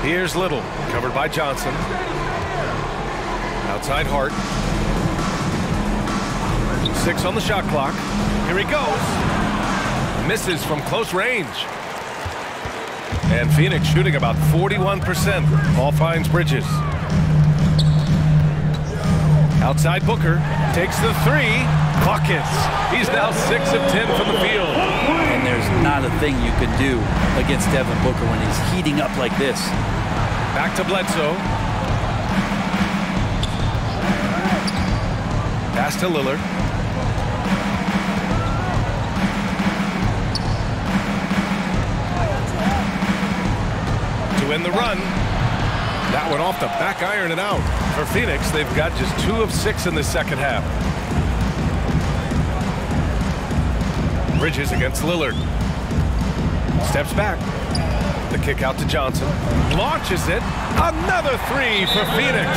Here's Little, covered by Johnson. Outside Hart. 6 on the shot clock. Here he goes. Misses from close range. And Phoenix shooting about 41%. Ball finds Bridges. Outside Booker. Takes the 3. Buckets. He's now 6 of 10 from the field. And there's not a thing you can do against Devin Booker when he's heating up like this. Back to Bledsoe. Pass to Lillard. To win the run. That one off the back iron and out. For Phoenix, they've got just 2 of 6 in the second half. Bridges against Lillard. Steps back. The kick out to Johnson. Launches it. Another 3 for Phoenix.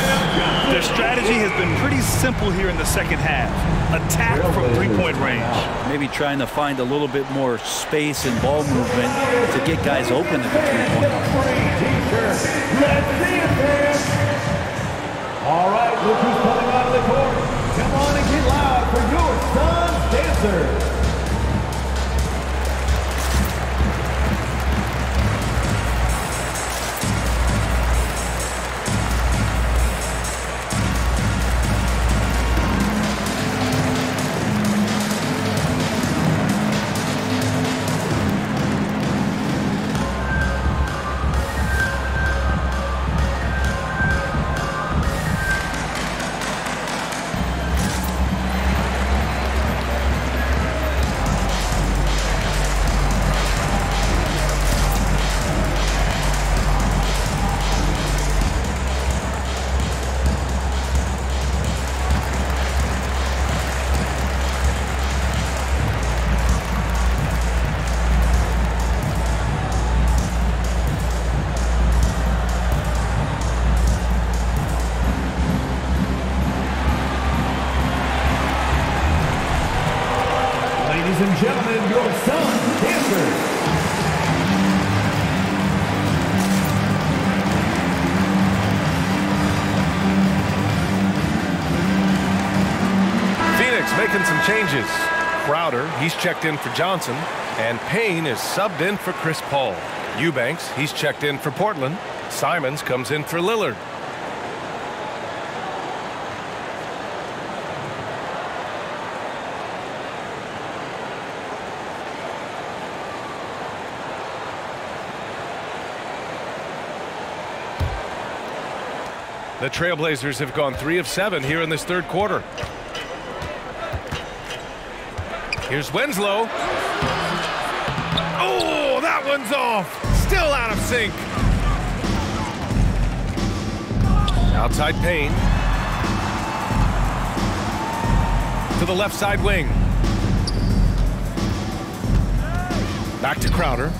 Their strategy has been pretty simple here in the second half. Attack from three-point range. Maybe trying to find a little bit more space and ball movement to get guys open at the three-point line. All right, look who's coming out of the court. Come on and get loud for your Suns dancers. Ladies and gentlemen, your Suns dancers. Phoenix making some changes. Crowder, he's checked in for Johnson. And Payne is subbed in for Chris Paul. Eubanks, he's checked in for Portland. Simons comes in for Lillard. The Trailblazers have gone 3 of 7 here in this third quarter. Here's Winslow. Oh, that one's off. Still out of sync. Outside Payne. To the left side wing. Back to Crowder.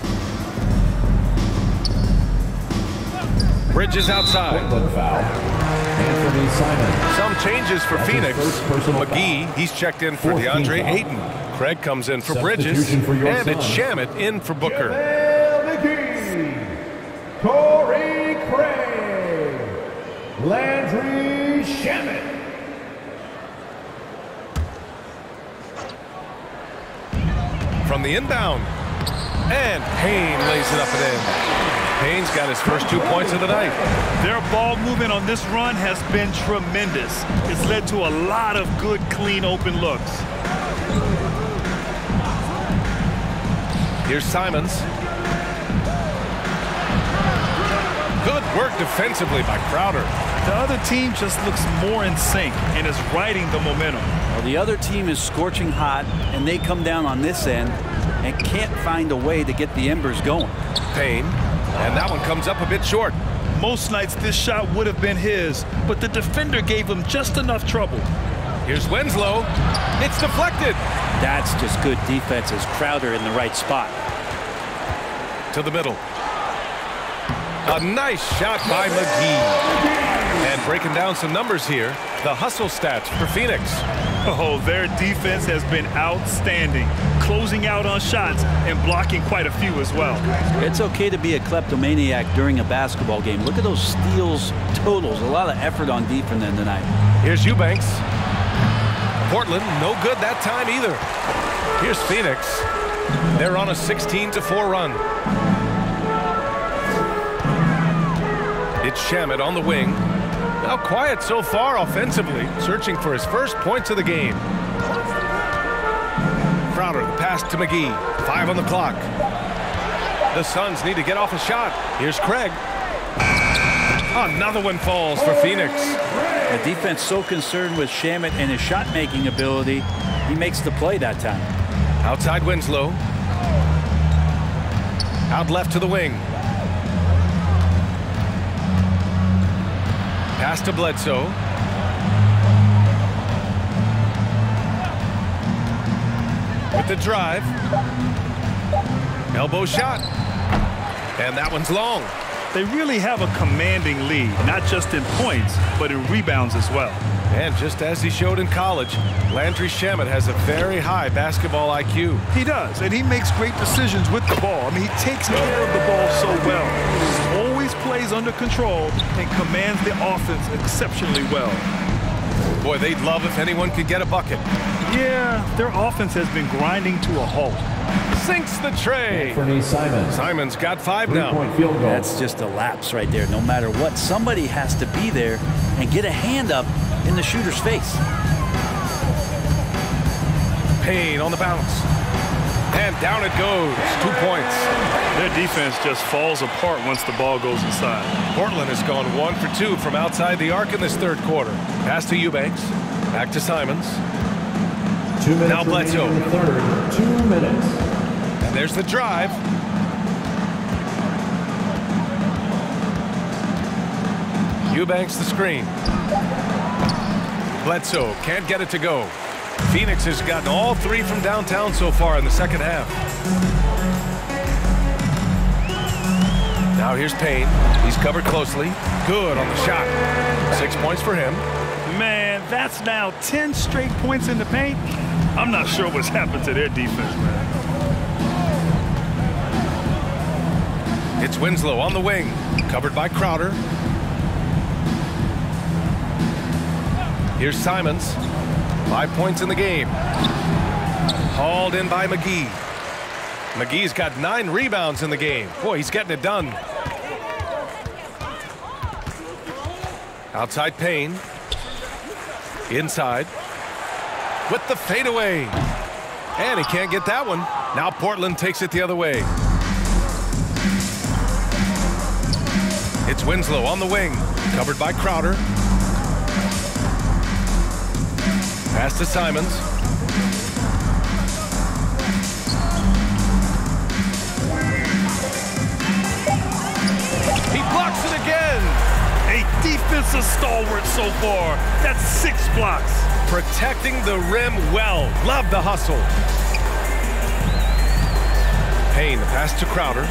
Bridges outside. Anthony Simons. Some changes for Phoenix. McGee, he's checked in for DeAndre Ayton. Craig comes in for Bridges. And it's Shamet in for Booker. McGee, Torrey Craig, Landry Shamet. From the inbound. And Payne lays it up and in. Payne's got his first 2 points of the night. Their ball movement on this run has been tremendous. It's led to a lot of good, clean, open looks. Here's Simons. Good work defensively by Crowder. The other team just looks more in sync and is riding the momentum. Well, the other team is scorching hot, and they come down on this end and can't find a way to get the embers going. Payne. And that one comes up a bit short. Most nights this shot would have been his, but the defender gave him just enough trouble. Here's Winslow. It's deflected. That's just good defense as Crowder in the right spot. to the middle. A nice shot by McGee. And breaking down some numbers here, the hustle stats for Phoenix. Oh, their defense has been outstanding, closing out on shots and blocking quite a few as well. It's okay to be a kleptomaniac during a basketball game. Look at those steals totals. A lot of effort on defense tonight. Here's Eubanks. Portland, no good that time either. Here's Phoenix. They're on a 16-4 run. It's Shamet on the wing. Now quiet so far offensively, searching for his first points of the game. Crowder, the pass to McGee. 5 on the clock. The Suns need to get off a shot. Here's Craig. Another one falls for Phoenix. The defense so concerned with Shamet and his shot-making ability, he makes the play that time. Outside Winslow. Out left to the wing. Pass to Bledsoe. With the drive. Elbow shot. And that one's long. They really have a commanding lead, not just in points, but in rebounds as well. And just as he showed in college, Landry Shamet has a very high basketball IQ. He does, and he makes great decisions with the ball. I mean, he takes care of the ball so well. Always plays under control and commands the offense exceptionally well. Boy, they'd love if anyone could get a bucket. Yeah, their offense has been grinding to a halt. Sinks the tray. Anthony Simons. Simon's got 5 now. Three-point field goal. That's just a lapse right there. No matter what, somebody has to be there and get a hand up in the shooter's face. Payne on the bounce. And down it goes. 2 points. Their defense just falls apart once the ball goes inside. Portland has gone 1 for 2 from outside the arc in this third quarter. Pass to Eubanks. Back to Simons. 2 minutes Now Bledsoe. remaining in the third. 2 minutes. And there's the drive. Eubanks the screen. Bledsoe can't get it to go. Phoenix has gotten all 3 from downtown so far in the second half. Now here's Payne. He's covered closely. Good on the shot. 6 points for him. Man, that's now 10 straight points in the paint. I'm not sure what's happened to their defense, man. It's Winslow on the wing. Covered by Crowder. Here's Simons. 5 points in the game. Hauled in by McGee. McGee's got 9 rebounds in the game. Boy, he's getting it done. Outside Payne. Inside. With the fadeaway. And he can't get that one. Now Portland takes it the other way. It's Winslow on the wing. Covered by Crowder. Pass to Simons. He blocks it again. A defensive stalwart so far. That's 6 blocks. Protecting the rim well. Love the hustle. Payne, the pass to Crowder.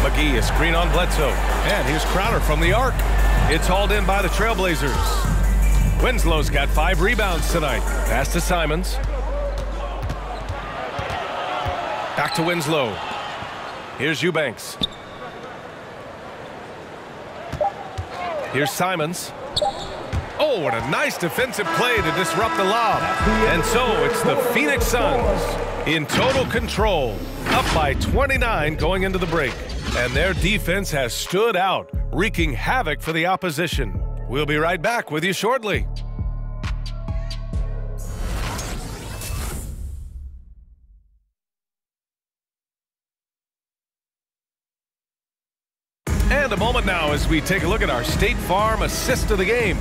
McGee, a screen on Bledsoe. And here's Crowder from the arc. It's hauled in by the Trailblazers. Winslow's got 5 rebounds tonight. Pass to Simons. Back to Winslow. Here's Eubanks. Here's Simons. Oh, what a nice defensive play to disrupt the lob. And so it's the Phoenix Suns in total control, up by 29 going into the break. And their defense has stood out, wreaking havoc for the opposition. We'll be right back with you shortly. And a moment now as we take a look at our State Farm assist of the game.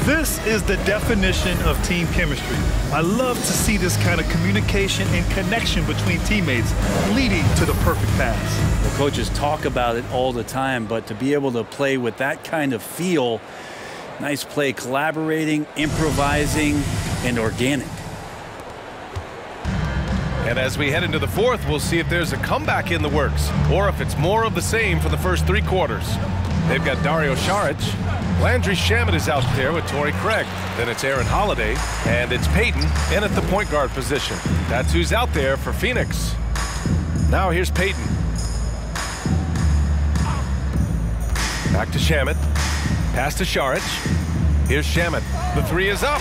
This is the definition of team chemistry. I love to see this kind of communication and connection between teammates leading to the perfect pass. The coaches talk about it all the time, but to be able to play with that kind of feel, nice play, collaborating, improvising, and organic. And as we head into the fourth, we'll see if there's a comeback in the works or if it's more of the same for the first 3 quarters. They've got Dario Saric. Landry Shamet is out there with Torrey Craig. Then it's Aaron Holiday, and it's Payton in at the point guard position. That's who's out there for Phoenix. Now here's Payton. Back to Shamet. Pass to Saric. Here's Shamet. The 3 is up.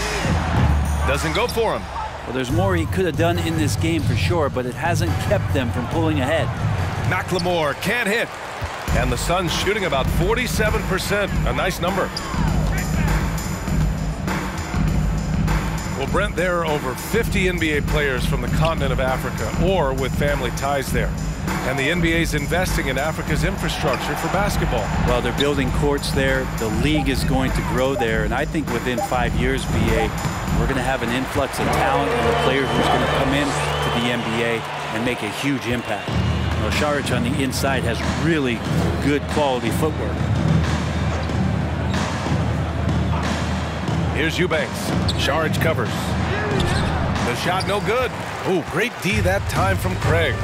Doesn't go for him. Well, there's more he could have done in this game for sure, but it hasn't kept them from pulling ahead. McLemore can't hit. And the Suns shooting about 47%. A nice number. Well, Brent, there are over 50 NBA players from the continent of Africa or with family ties there. And the NBA is investing in Africa's infrastructure for basketball. Well, they're building courts there. The league is going to grow there. And I think within 5 years, BA, we're going to have an influx of talent and a player who's going to come in to the NBA and make a huge impact. You know, Saric on the inside has really good quality footwork. Here's Eubanks. Saric covers. The shot no good. Oh, great D that time from Craig.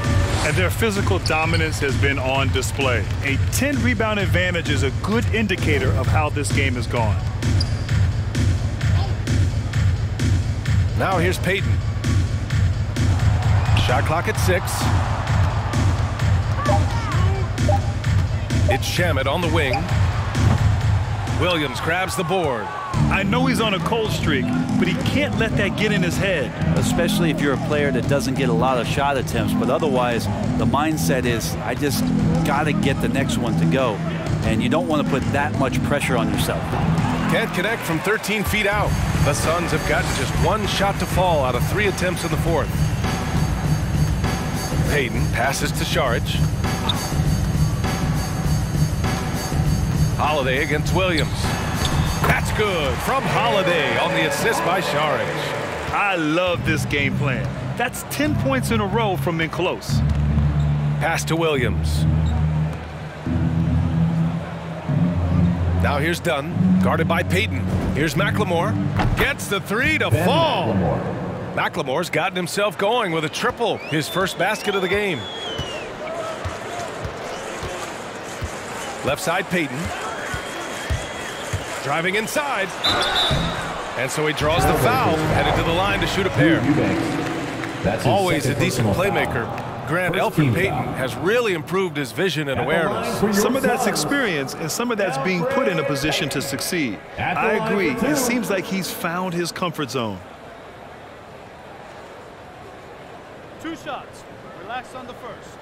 And their physical dominance has been on display. A 10-rebound advantage is a good indicator of how this game has gone. Now here's Payton. Shot clock at 6. It's Shamet on the wing. Williams grabs the board. I know he's on a cold streak, but he can't let that get in his head. Especially if you're a player that doesn't get a lot of shot attempts, but otherwise the mindset is I just got to get the next one to go, and you don't want to put that much pressure on yourself. Can't connect from 13 feet out. The Suns have gotten just 1 shot to fall out of 3 attempts in the fourth. Payton passes to Saric. Holiday against Williams. That's good from Holiday on the assist by Saric. I love this game plan. That's 10 points in a row from in close. Pass to Williams. Now here's Dunn, guarded by Payton. Here's McLemore. Gets the 3 to fall. McLemore's gotten himself going with a triple, his first basket of the game. Left side, Payton. Driving inside. And so he draws the foul, headed to the line to shoot a pair. Always a decent playmaker. Grant, Elfrid Payton has really improved his vision and awareness. Some of that's experience, and some of that's being put in a position to succeed. I agree. It seems like he's found his comfort zone. 2 shots. Relax on the first.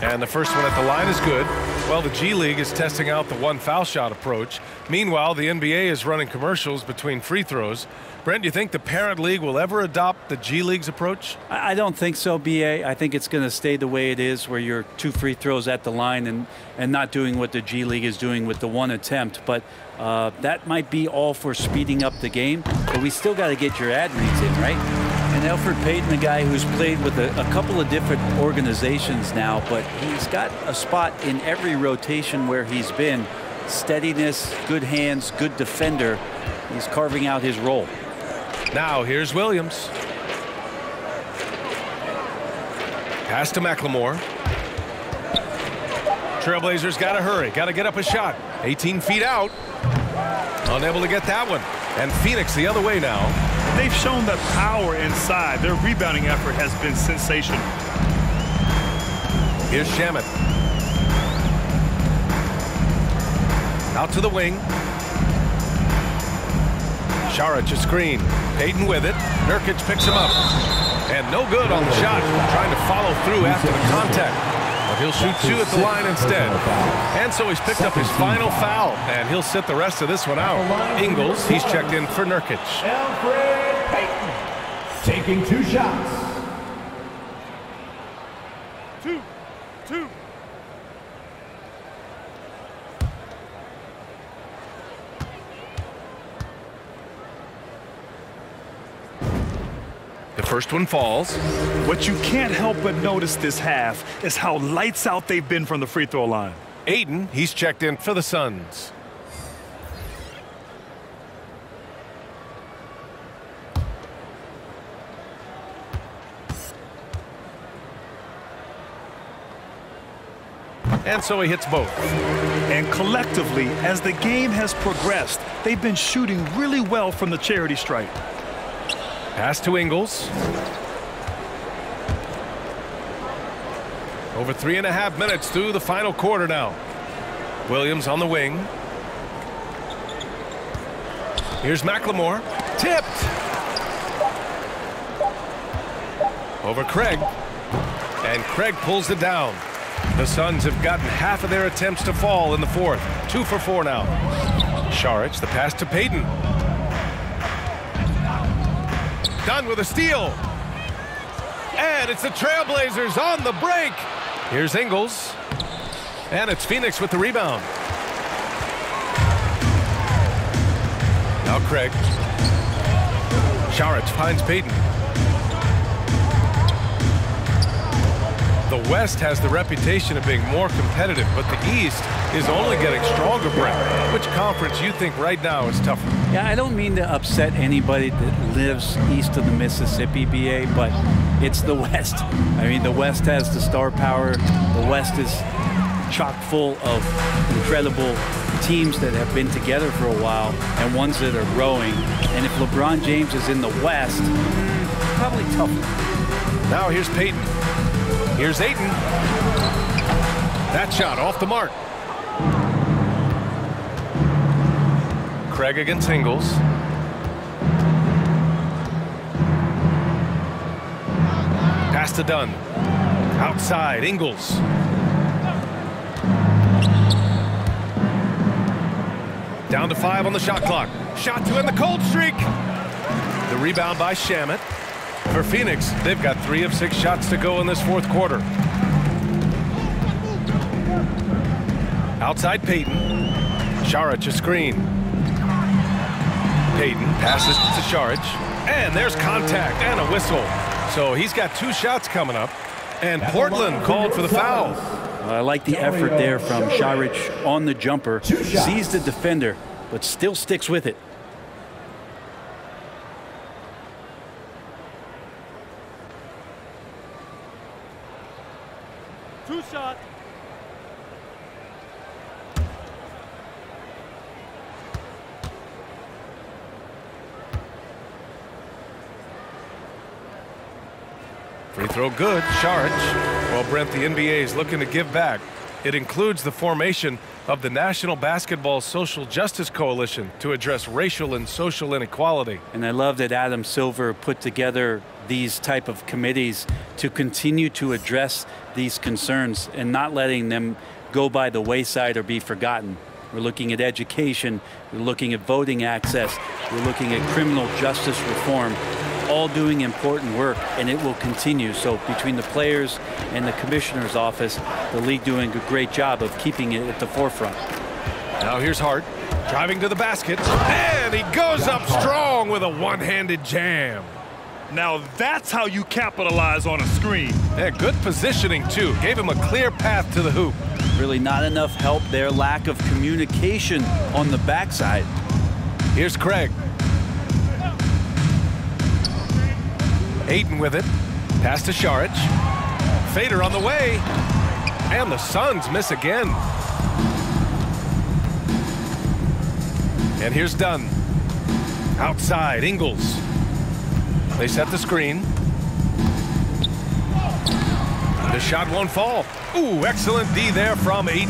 And the first one at the line is good. Well, the G League is testing out the 1 foul shot approach. Meanwhile, the NBA is running commercials between free throws. Brent, do you think the parent league will ever adopt the G League's approach? I don't think so, BA. I think it's going to stay the way it is, where you're 2 free throws at the line and not doing what the G League is doing with the 1 attempt. But that might be all for speeding up the game. But we still got to get your ad reads in, right? And Elfrid Payton, a guy who's played with a couple of different organizations now, but he's got a spot in every rotation where he's been. Steadiness, good hands, good defender. He's carving out his role. Now here's Williams. Pass to McLemore. Trailblazers got to hurry, got to get up a shot. 18 feet out. Unable to get that one. And Phoenix the other way now. They've shown the power inside. Their rebounding effort has been sensational. Here's Shamet. Out to the wing. Saric a screen. Payton with it. Nurkic picks him up. And no good on the shot. Trying to follow through after the contact. But he'll shoot 2 at the line instead. And so he's picked up his final foul. And he'll sit the rest of this one out. Ingles, he's checked in for Nurkic. Elfrid Payton taking 2 shots. 2. The first one falls. What you can't help but notice this half is how lights out they've been from the free throw line. Aiden, he's checked in for the Suns. And so he hits both. And collectively, as the game has progressed, they've been shooting really well from the charity stripe. Pass to Ingles. Over 3.5 minutes through the final quarter now. Williams on the wing. Here's McLemore. Tipped. Over Craig. And Craig pulls it down. The Suns have gotten half of their attempts to fall in the fourth. 2 for 4 now. Saric, the pass to Payton. Done with a steal. And it's the Trailblazers on the break. Here's Ingles. And it's Phoenix with the rebound. Now Craig. Saric finds Payton. The West has the reputation of being more competitive, but the East is only getting stronger, Brett. Which conference you think right now is tougher? Yeah, I don't mean to upset anybody that lives east of the Mississippi, BA, but it's the West. I mean, the West has the star power. The West is chock full of incredible teams that have been together for a while and ones that are growing. And if LeBron James is in the West, probably tougher. Now here's Payton. Here's Ayton. That shot off the mark. Craig against Ingles. Pass to Dunn. Outside, Ingles. Down to 5 on the shot clock. Shot to end the cold streak. The rebound by Shamet. For Phoenix, they've got 3 of 6 shots to go in this fourth quarter. Outside Payton. Saric a screen. Payton passes to Saric. And there's contact and a whistle. So he's got 2 shots coming up. And Portland called for the foul. I like the effort there from Saric on the jumper. Sees the defender, but still sticks with it. Shot. Free throw good. Saric. Well, Brent, the NBA is looking to give back. It includes the formation of the National Basketball Social Justice Coalition to address racial and social inequality. And I love that Adam Silver put together these type of committees to continue to address these concerns and not letting them go by the wayside or be forgotten. We're looking at education, we're looking at voting access, we're looking at criminal justice reform, all doing important work, and it will continue. So between the players and the commissioner's office, the league doing a great job of keeping it at the forefront. Now here's Hart, driving to the basket, and he goes up strong with a one-handed jam. Now that's how you capitalize on a screen. Yeah, good positioning, too. Gave him a clear path to the hoop. Really not enough help there. Lack of communication on the backside. Here's Craig. Ayton with it. Pass to Saric. Fader on the way. And the Suns miss again. And here's Dunn. Outside, Ingles. They set the screen. The shot won't fall. Ooh, excellent D there from Ayton.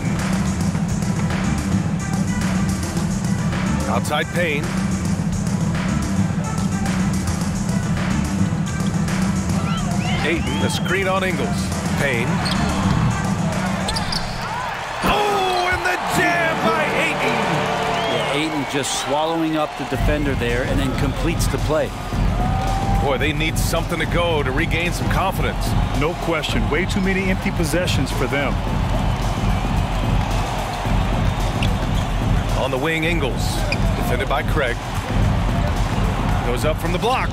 Outside Payne. Ayton, the screen on Ingles. Payne. Oh, and the jam by Ayton. Yeah, Ayton just swallowing up the defender there and then completes the play. Boy, they need something to go to regain some confidence. No question. Way too many empty possessions for them. On the wing, Ingles. Defended by Craig. Goes up from the block.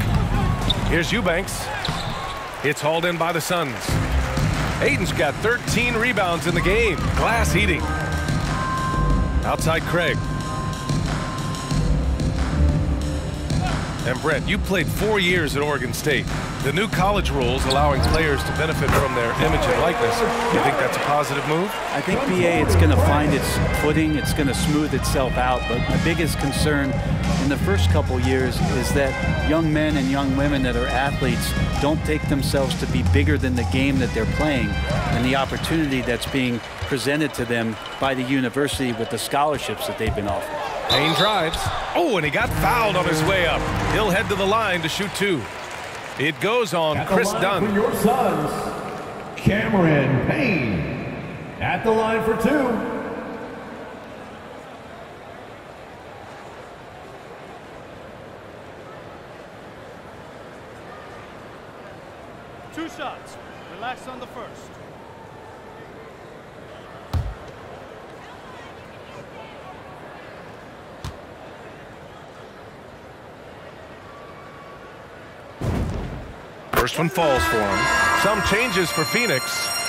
Here's Eubanks. It's hauled in by the Suns. Ayton's got 13 rebounds in the game. Glass eating. Outside Craig. And Brent, you played 4 years at Oregon State. The new college rules allowing players to benefit from their image and likeness. Do you think that's a positive move? I think, BA, it's going to find its footing. It's going to smooth itself out. But my biggest concern in the first couple years is that young men and young women that are athletes don't take themselves to be bigger than the game that they're playing and the opportunity that's being presented to them by the university with the scholarships that they've been offered. Payne drives. Oh, and he got fouled on his way up. He'll head to the line to shoot 2. It goes on Chris Dunn. For your Suns, Cameron Payne at the line for 2. Two shots. Relax on the first. First one falls for him. Some changes for Phoenix.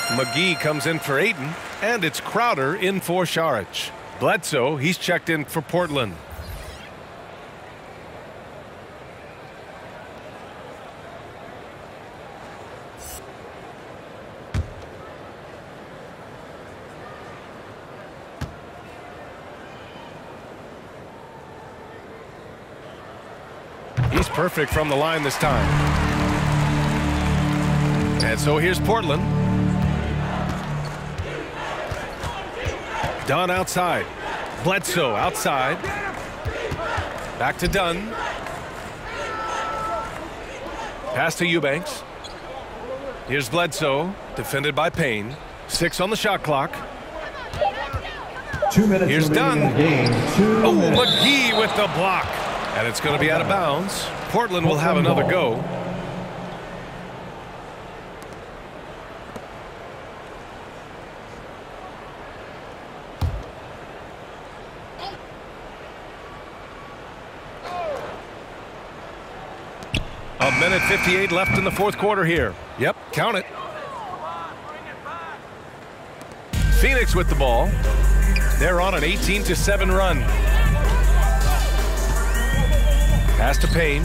McGee comes in for Ayton, and it's Crowder in for Saric. Bledsoe, he's checked in for Portland. He's perfect from the line this time. And so here's Portland. Dunn outside. Bledsoe outside. Back to Dunn. Pass to Eubanks. Here's Bledsoe, defended by Payne. 6 on the shot clock. 2 minutes. Here's Dunn. Oh, minutes. McGee with the block. And it's going to be out of bounds. Portland will have another go. A minute 58 left in the fourth quarter here. Yep, count it. Phoenix with the ball. They're on an 18-7 run. Pass to Payne.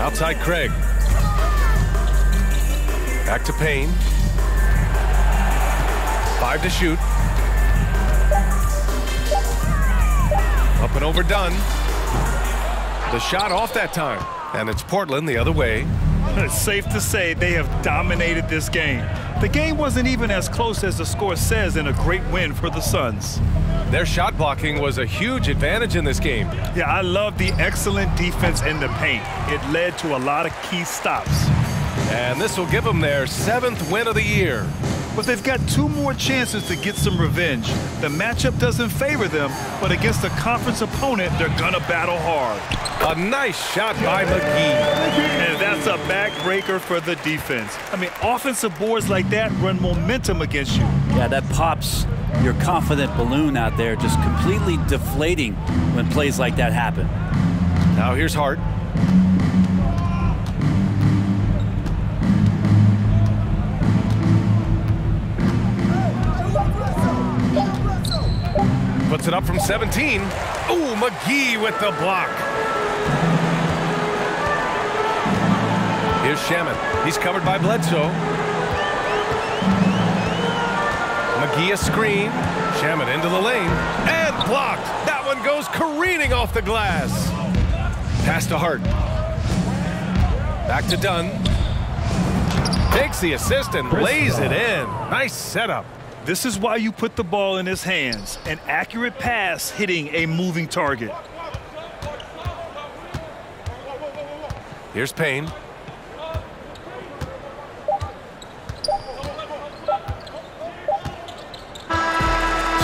Outside Craig. Back to Payne. 5 to shoot. Up and over Dunn. The shot off that time. And it's Portland the other way. It's safe to say they have dominated this game. The game wasn't even as close as the score says in a great win for the Suns. Their shot blocking was a huge advantage in this game. Yeah, I love the excellent defense in the paint. It led to a lot of key stops. And this will give them their 7th win of the year. But they've got 2 more chances to get some revenge. The matchup doesn't favor them, but against a conference opponent, they're gonna battle hard. A nice shot by McGee. And that's a backbreaker for the defense. I mean, offensive boards like that run momentum against you. Yeah, that pops your confident balloon out there, just completely deflating when plays like that happen. Now here's Hart. Puts it up from 17. Ooh, McGee with the block. Here's Shaman. He's covered by Bledsoe. McGee a screen. Shaman into the lane. And blocked. That one goes careening off the glass. Pass to Hart. Back to Dunn. Takes the assist and lays it in. Nice setup. This is why you put the ball in his hands. An accurate pass hitting a moving target. Here's Payne.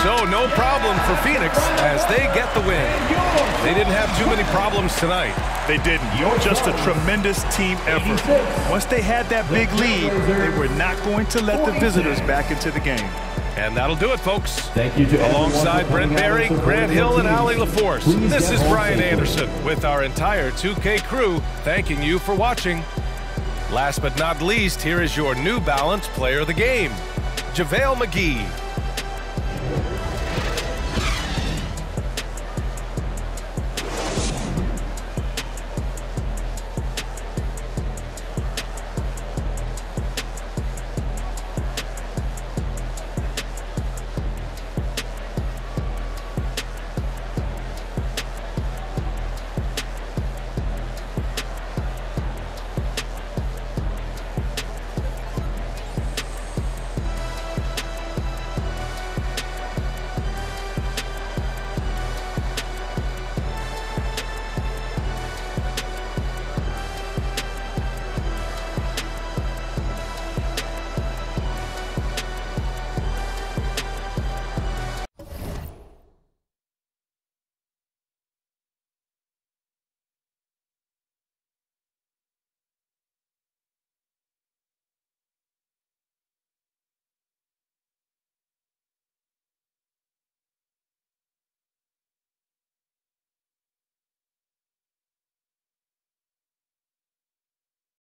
So no problem for Phoenix as they get the win. They didn't have too many problems tonight. They didn't. Just a tremendous team effort. Once they had that big lead, they were not going to let the visitors back into the game. And that'll do it, folks. Thank you to Alongside Brent Berry, Grant Hill, and Ali LaForce, this is Brian Anderson with our entire 2K crew thanking you for watching. Last but not least, here is your New Balance Player of the Game, JaVale McGee.